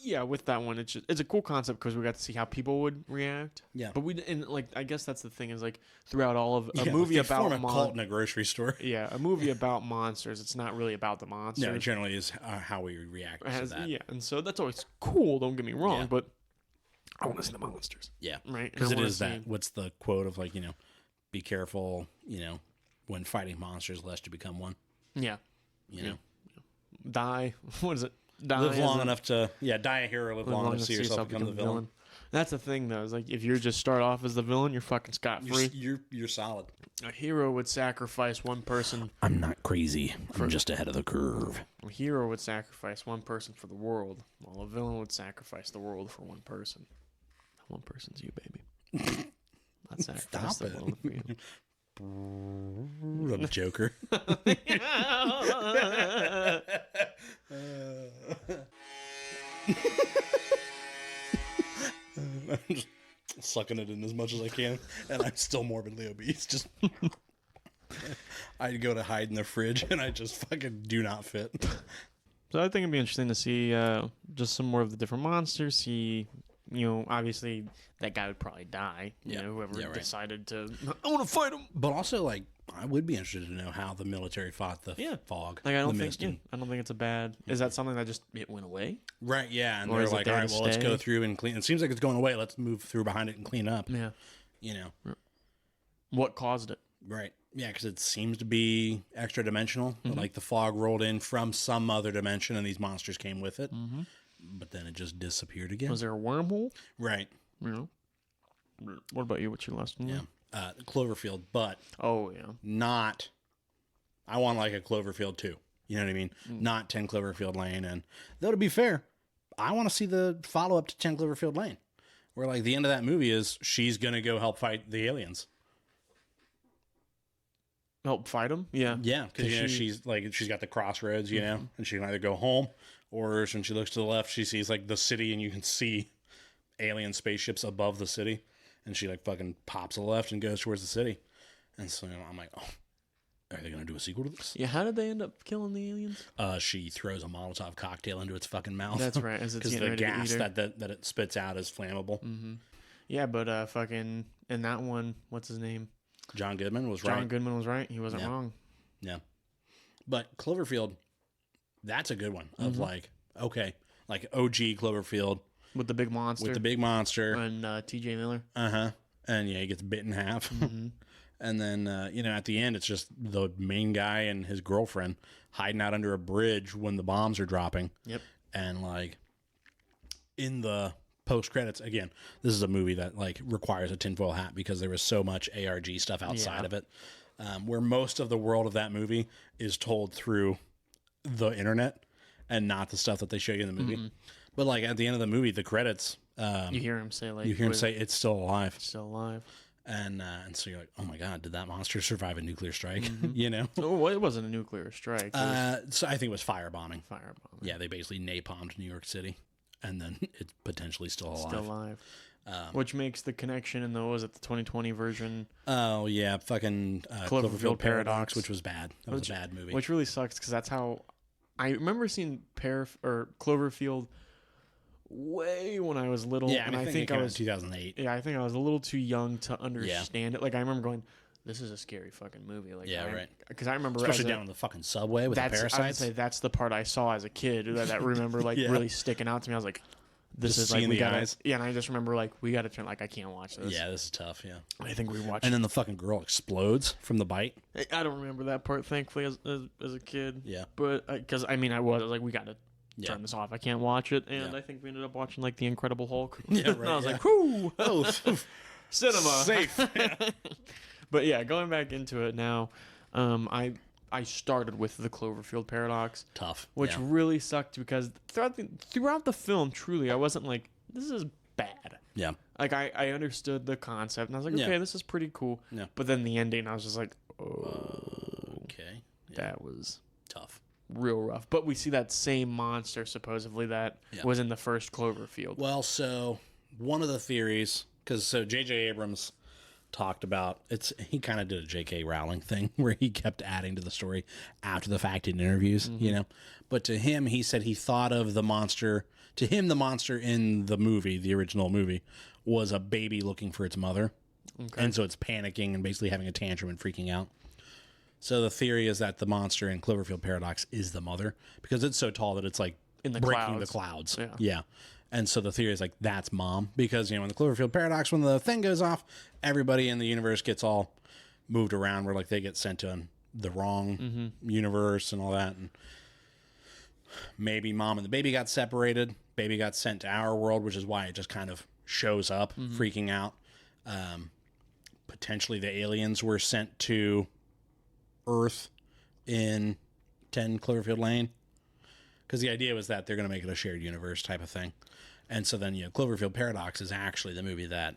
yeah, with that one, it's a cool concept because we got to see how people would react. Yeah, but I guess that's the thing, is like throughout all of a movie about form a cult in a grocery store. Yeah, a movie about monsters. It's not really about the monsters. No, it generally is how we react to that. Yeah, and so that's always cool. Don't get me wrong, but I want to see the monsters. Yeah, right. Because it is that. What's the quote of, like, be careful, when fighting monsters, lest you become one. Yeah, you know, die. What is it? Live long enough to die a hero. Live long enough to see yourself become the villain. That's the thing, though. Is like, if you just start off as the villain, you're fucking scot free. You're solid. A hero would sacrifice one person. I'm not crazy. I'm just ahead of the curve. A hero would sacrifice one person for the world, while a villain would sacrifice the world for one person. That one person's you, baby. Not sacrifice the world for you. I'm a Joker. I'm just sucking it in as much as I can, and I'm still morbidly obese. Just I go to hide in the fridge, and I just fucking do not fit. So I think it'd be interesting to see just some more of the different monsters. See, obviously that guy would probably die. Whoever decided to, I want to fight him. But also, like, I would be interested to know how the military fought the fog. Like, I don't think it's a bad. Is that something that just it went away? Right. Yeah. And they're like, all right, well, let's go through and clean. It seems like it's going away. Let's move through behind it and clean up. Yeah. What caused it? Right. Yeah, because it seems to be extra dimensional. Mm-hmm. Like the fog rolled in from some other dimension, and these monsters came with it. Mm-hmm. But then it just disappeared again. Was there a wormhole? Right. Yeah. What about you? What's your last one? Yeah. Cloverfield, but not. I want like a Cloverfield 2. You know what I mean? Not 10 Cloverfield Lane. And though, to be fair, I want to see the follow up to 10 Cloverfield Lane, where like the end of that movie is she's gonna go help fight the aliens. Help fight them? Yeah. Yeah, because she's got the crossroads, and she can either go home, or when she looks to the left, she sees like the city, and you can see alien spaceships above the city, and she like fucking pops to the left and goes towards the city, and so I'm like, oh, are they going to do a sequel to this? Yeah, how did they end up killing the aliens? She throws a Molotov cocktail into its fucking mouth. That's right, as it's because getting the ready to gas eat her. that it spits out is flammable. Mm-hmm. Yeah, but fucking in that one, what's his name? John Goodman was right. John Goodman was right. He wasn't wrong. Yeah. But Cloverfield, that's a good one. Of like, okay, like OG Cloverfield. With the big monster. And T.J. Miller. Uh-huh. And yeah, he gets bit in half. Mm-hmm. And then, at the end, it's just the main guy and his girlfriend hiding out under a bridge when the bombs are dropping. Yep. And like, in the post credits, again, this is a movie that like requires a tinfoil hat because there was so much ARG stuff outside of it, where most of the world of that movie is told through the internet and not the stuff that they show you in the movie. But like at the end of the movie, the credits, you hear him say like, it's still alive. Still alive. And so you're like, oh my God, did that monster survive a nuclear strike? You know? Oh, well, it wasn't a nuclear strike. So I think it was firebombing. Firebombing. Yeah, they basically napalmed New York City, and then it's potentially still alive. Still alive. Which makes the connection in the 2020 version. Oh yeah, fucking Cloverfield Paradox, which was bad. That was a bad movie. Which really sucks because that's how I remember seeing Cloverfield way when I was little. Yeah, and I think it I came out was in 2008. Yeah, I think I was a little too young to understand it. Like I remember going, "This is a scary fucking movie." Like, right. Because I remember, especially down on the fucking subway with the parasites. I would say that's the part I saw as a kid that remember like really sticking out to me. I was like, "This just is like we got eyes. Yeah, and I just remember like we got to turn. Like I can't watch this. Yeah, this is tough. Yeah, I think we watched. And then the fucking girl explodes from the bite. I don't remember that part, thankfully, as a kid. Yeah, but because I was like, we got to turn this off. I can't watch it, and I think we ended up watching like the Incredible Hulk. Yeah, right. And I was like, whoo, cinema, safe. But yeah, going back into it now, I started with the Cloverfield Paradox, tough, which really sucked because throughout the film, truly, I wasn't like, this is bad. Yeah, like I understood the concept, and I was like, okay, this is pretty cool. Yeah, but then the ending, I was just like, oh, okay, that was tough. Real rough. But we see that same monster supposedly that was in the first Cloverfield. Well, so one of the theories, because J.J. Abrams talked about he kind of did a J.K. Rowling thing where he kept adding to the story after the fact in interviews, But to him, he said he thought of the monster. To him, the monster in the movie, the original movie, was a baby looking for its mother, and so it's panicking and basically having a tantrum and freaking out. So the theory is that the monster in Cloverfield Paradox is the mother because it's so tall that it's like in the breaking the clouds. Yeah. And so the theory is like that's mom because in the Cloverfield Paradox, when the thing goes off, everybody in the universe gets all moved around where like they get sent to the wrong universe and all that. And maybe mom and the baby got separated. Baby got sent to our world, which is why it just kind of shows up freaking out. Potentially the aliens were sent to Earth in 10 Cloverfield Lane, because the idea was that they're going to make it a shared universe type of thing. And so then Cloverfield Paradox is actually the movie that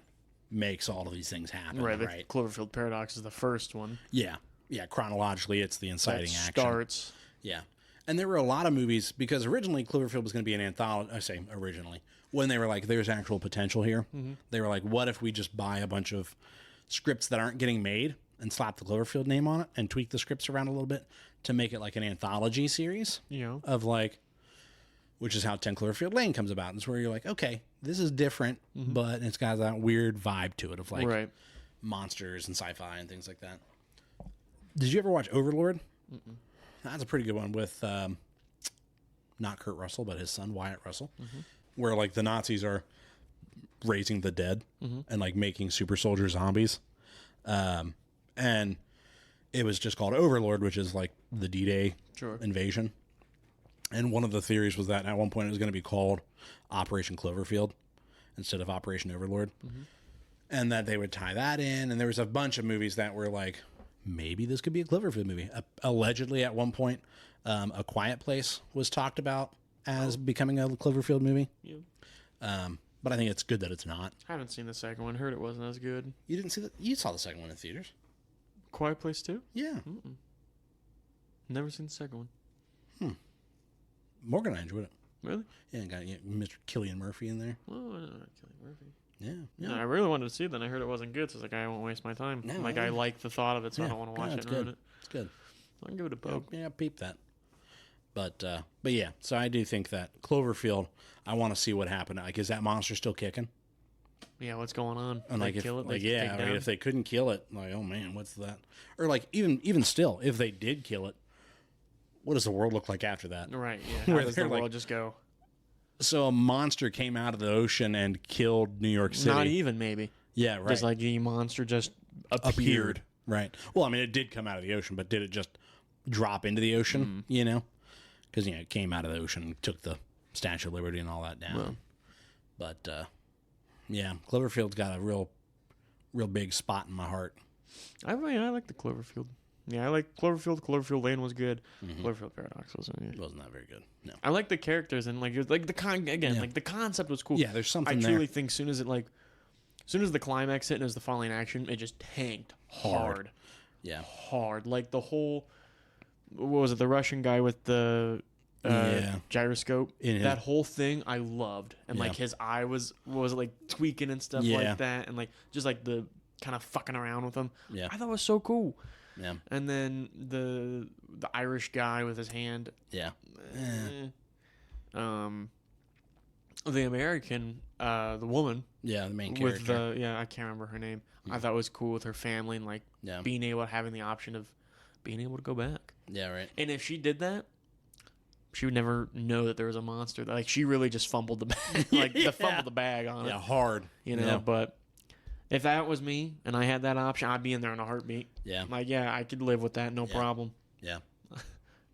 makes all of these things happen. Right. Cloverfield Paradox is the first one. Yeah, chronologically it's the inciting action starts. Yeah. And there were a lot of movies because originally Cloverfield was going to be an anthology. I say originally, when they were like, there's actual potential here. They were like, what if we just buy a bunch of scripts that aren't getting made and slap the Cloverfield name on it and tweak the scripts around a little bit to make it like an anthology series of like, which is how 10 Cloverfield Lane comes about. It's where you're like, okay, this is different, but it's got that weird vibe to it of like monsters and sci-fi and things like that. Did you ever watch Overlord? Mm-mm. That's a pretty good one with not Kurt Russell, but his son, Wyatt Russell, where like the Nazis are raising the dead and like making super soldier zombies. And it was just called Overlord, which is like the D-Day invasion. And one of the theories was that at one point it was going to be called Operation Cloverfield instead of Operation Overlord. And that they would tie that in. And there was a bunch of movies that were like, maybe this could be a Cloverfield movie. Allegedly, at one point, A Quiet Place was talked about as becoming a Cloverfield movie. But I think it's good that it's not. I haven't seen the second one. Heard it wasn't as good. You didn't see that? You saw the second one in theaters. Quiet Place 2? Yeah. Never seen the second one. Morgan and I enjoyed it. Really? Yeah, got Mr. Cillian Murphy in there. Oh, I don't know Cillian Murphy. Yeah. No, I really wanted to see it. Then I heard it wasn't good, so I was like, I won't waste my time. No, I like the thought of it, so I don't want to watch it and ruin it. It's good. I'll give it a poke. Yeah, peep that. But yeah, so I do think that Cloverfield, I want to see what happened. Like, is that monster still kicking? Yeah, what's going on? And like, kill it? Like, yeah, right, if they couldn't kill it, like, oh man, what's that? Or like, even still, if they did kill it, what does the world look like after that? Right, yeah. How does the world just go? So a monster came out of the ocean and killed New York City. Not even, maybe. Yeah, right. Just like the monster just appeared. Right. Well, I mean, it did come out of the ocean, but did it just drop into the ocean, you know? Because, it came out of the ocean and took the Statue of Liberty and all that down. Well. But, yeah, Cloverfield's got a real big spot in my heart. I like the Cloverfield. Yeah, I like Cloverfield. Cloverfield Lane was good. Cloverfield Paradox wasn't good. It wasn't that very good. No. I like the characters and like the concept was cool. Yeah, there's something there. I truly think soon as the climax hit and as the falling action, it just tanked hard. Yeah. Hard. Like the whole, what was it, the Russian guy with the gyroscope? That whole thing I loved. And like his eye was like tweaking and stuff like that. And like just like the kind of fucking around with him. Yeah. I thought it was so cool. Yeah. And then the Irish guy with his hand. Yeah. The American, the woman. Yeah, the main character. With I can't remember her name. I thought it was cool with her family and like having the option of being able to go back. Yeah, right. And if she did that, she would never know that there was a monster. Like she really just fumbled the bag, fumbled the bag on it. Yeah, hard. But if that was me and I had that option, I'd be in there in a heartbeat. Yeah. Like, yeah, I could live with that, no problem. Yeah.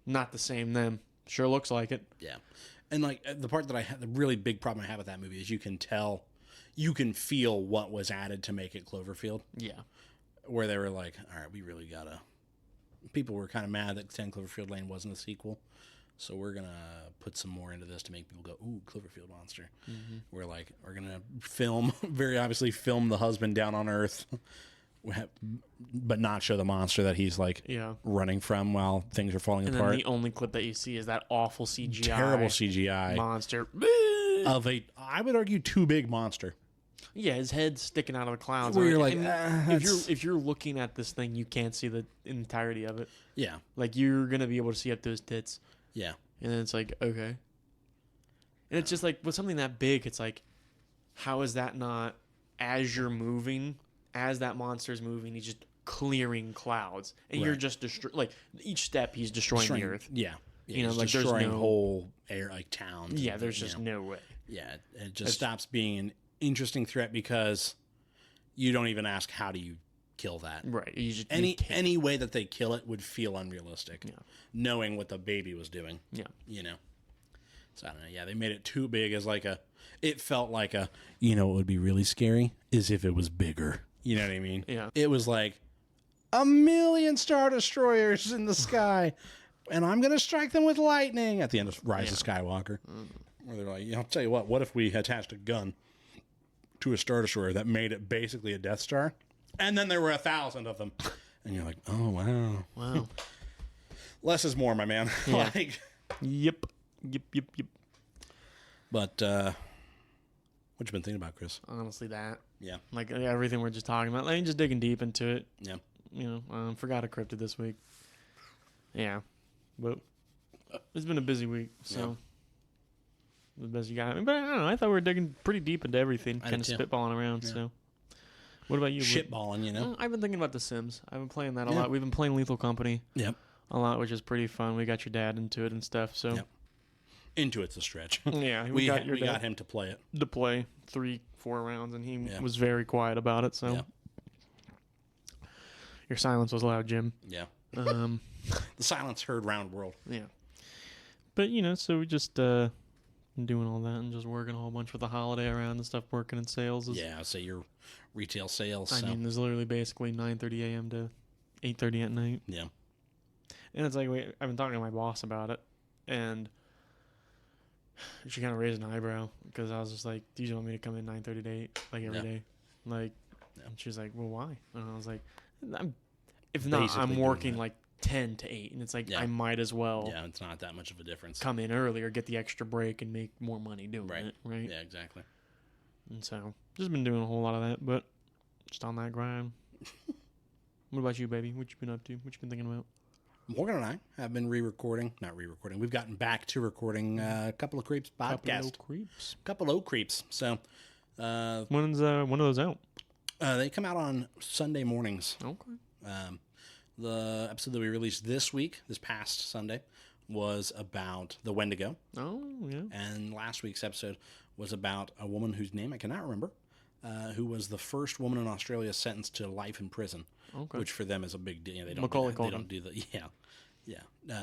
Not the same then. Sure looks like it. Yeah. And like the part that I had, the really big problem I have with that movie is you can feel what was added to make it Cloverfield. Yeah. Where they were like, all right, we really gotta. People were kind of mad that 10 Cloverfield Lane wasn't a sequel. So we're going to put some more into this to make people go, ooh, Cloverfield monster. Mm-hmm. We're going to very obviously film the husband down on Earth, but not show the monster that he's running from while things are falling apart. And then the only clip that you see is that awful CGI. Terrible CGI. Monster. Of I would argue, too big monster. Yeah, his head's sticking out of the clouds. Where you're like, if you're looking at this thing, you can't see the entirety of it. Yeah. Like, you're going to be able to see up those tits. Yeah. And then it's like, okay. And it's just like, with something that big, it's like, how is that not, as you're moving, as that monster's moving, he's just clearing clouds. And you're just like, each step he's destroying the earth. Yeah. Like destroying whole air, like towns. Yeah, there's just no way. Yeah, it just stops being an interesting threat because you don't even ask, how do you kill that? Right. You just, any way that they kill it would feel unrealistic. Yeah. Knowing what the baby was doing. Yeah. So I don't know. Yeah, they made it too big as it felt like what would be really scary is if it was bigger. You know what I mean? Yeah. It was like 1,000,000 Star Destroyers in the sky, and I'm going to strike them with lightning at the end of Rise of Skywalker. Where they're like, I'll tell you what if we attached a gun to a Star Destroyer that made it basically a Death Star? And then there were 1,000 of them. And you're like, oh, wow. Wow. Less is more, my man. Yeah. Yep. But, what you been thinking about, Chris? Honestly, that. Yeah. Like, everything we're just talking about. Like, just digging deep into it. Yeah. Forgot a cryptid this week. Yeah. But it's been a busy week, so. The best you got. But I don't know. I thought we were digging pretty deep into everything. Kind of spitballing around, so. What about you? Shitballing, I've been thinking about The Sims. I've been playing that a lot. We've been playing Lethal Company. Yep. A lot, which is pretty fun. We got your dad into it and stuff, so. Yep. Into it's a stretch. Yeah. We got him to play it. To play 3-4 rounds, and he was very quiet about it, so. Yep. Your silence was loud, Jim. Yeah. The silence heard round world. Yeah. But, so we just, doing all that and just working a whole bunch with the holiday around and stuff, working in sales. I'd say your retail sales. I mean, there's literally basically 9:30 a.m. to 8:30 at night. Yeah. And it's like, I've been talking to my boss about it, and she kind of raised an eyebrow because I was just like, do you want me to come in 9:30 to 8, like every day? Like, and she's like, well, why? And I was like, if not, I'm working like 10 to 8, and it's like, I might as well. Yeah, it's not that much of a difference. Come in earlier, get the extra break, and make more money doing it, right? Yeah, exactly. And so, just been doing a whole lot of that, but just on that grind. What about you, baby? What you been up to? What you been thinking about? Morgan and I have been not re-recording. We've gotten back to recording a couple of creeps podcast. Couple of creeps. So, when's one of those out? They come out on Sunday mornings. Okay. The episode that we released this past Sunday, was about the Wendigo. Oh, yeah. And last week's episode was about a woman whose name I cannot remember, who was the first woman in Australia sentenced to life in prison. Okay. Which for them is a big deal. They don't do the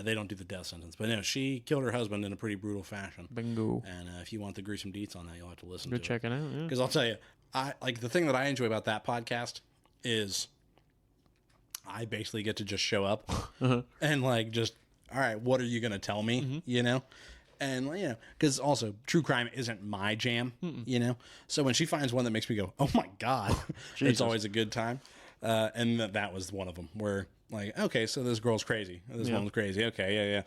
they don't do the death sentence. But no, she killed her husband in a pretty brutal fashion. Bingo. And if you want the gruesome deets on that, you'll have to listen to it. Go check it out. Yeah. Because I'll tell you, the thing that I enjoy about that podcast is I basically get to just show up and like just, all right, what are you going to tell me? Mm-hmm. You know? And, you know, because also true crime isn't my jam, you know? So when she finds one that makes me go, oh my God, it's always a good time. And that was one of them where, like, okay, so this girl's crazy. This woman's crazy. Okay, yeah.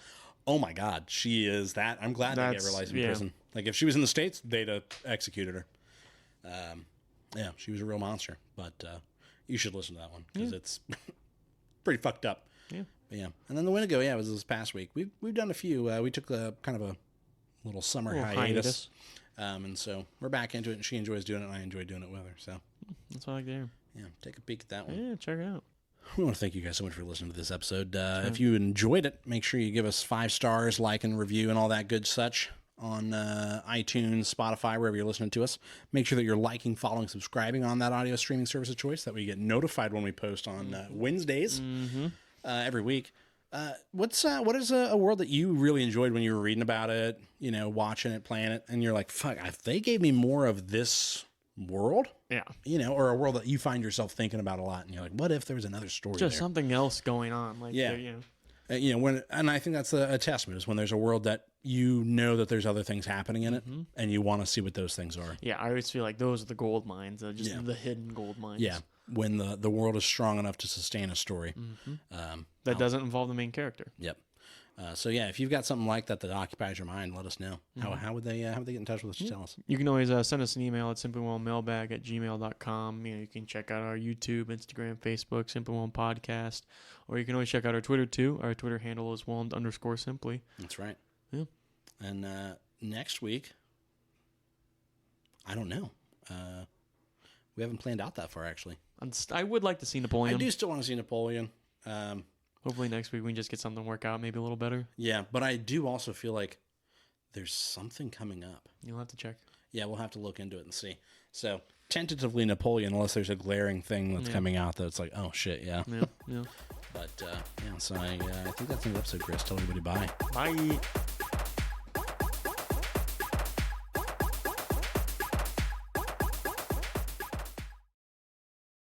Oh my God, she is that. I'm glad they gave her life in prison. Like, if she was in the States, they'd have executed her. Yeah, she was a real monster. But you should listen to that one because it's pretty fucked up. Yeah. But yeah. And then the Wendigo, it was this past week. We've done a few. We took kind of a little summer hiatus. And so we're back into it, and she enjoys doing it, and I enjoy doing it with her. So that's what I like to hear. Yeah, take a peek at that one. Yeah, check it out. We want to thank you guys so much for listening to this episode. If you enjoyed it, make sure you give us 5 stars, like and review, and all that good such on iTunes, Spotify, wherever you're listening to us. Make sure that you're liking, following, subscribing on that audio streaming service of choice. That way you get notified when we post on Wednesdays every week. What is a world that you really enjoyed when you were reading about it, you know, watching it, playing it, and you're like, fuck, if they gave me more of this world, you know, or a world that you find yourself thinking about a lot, and you're like, what if there was another story just there? Something else going on, like you know, and I think that's a testament is when there's a world that you know that there's other things happening in it, and you want to see what those things are. Yeah, I always feel like those are the gold mines, just the hidden gold mines. Yeah, when the world is strong enough to sustain a story that doesn't involve the main character. Yep. So yeah, if you've got something like that that occupies your mind, let us know. How would they get in touch with us to tell us? You can always send us an email at simplywellmailbag@gmail.com. You know, you can check out our YouTube, Instagram, Facebook, Simply Well Podcast, or you can always check out our Twitter too. Our Twitter handle is _simply. That's right. Yeah. And next week, I don't know. We haven't planned out that far actually. I would like to see Napoleon. I do still want to see Napoleon. Hopefully next week we can just get something to work out maybe a little better. Yeah, but I do also feel like there's something coming up. You'll have to check. Yeah, we'll have to look into it and see. So, tentatively Napoleon, unless there's a glaring thing that's coming out that's like, oh shit, yeah. Yeah. But, so I think that's the episode, Chris. Tell everybody bye. Bye.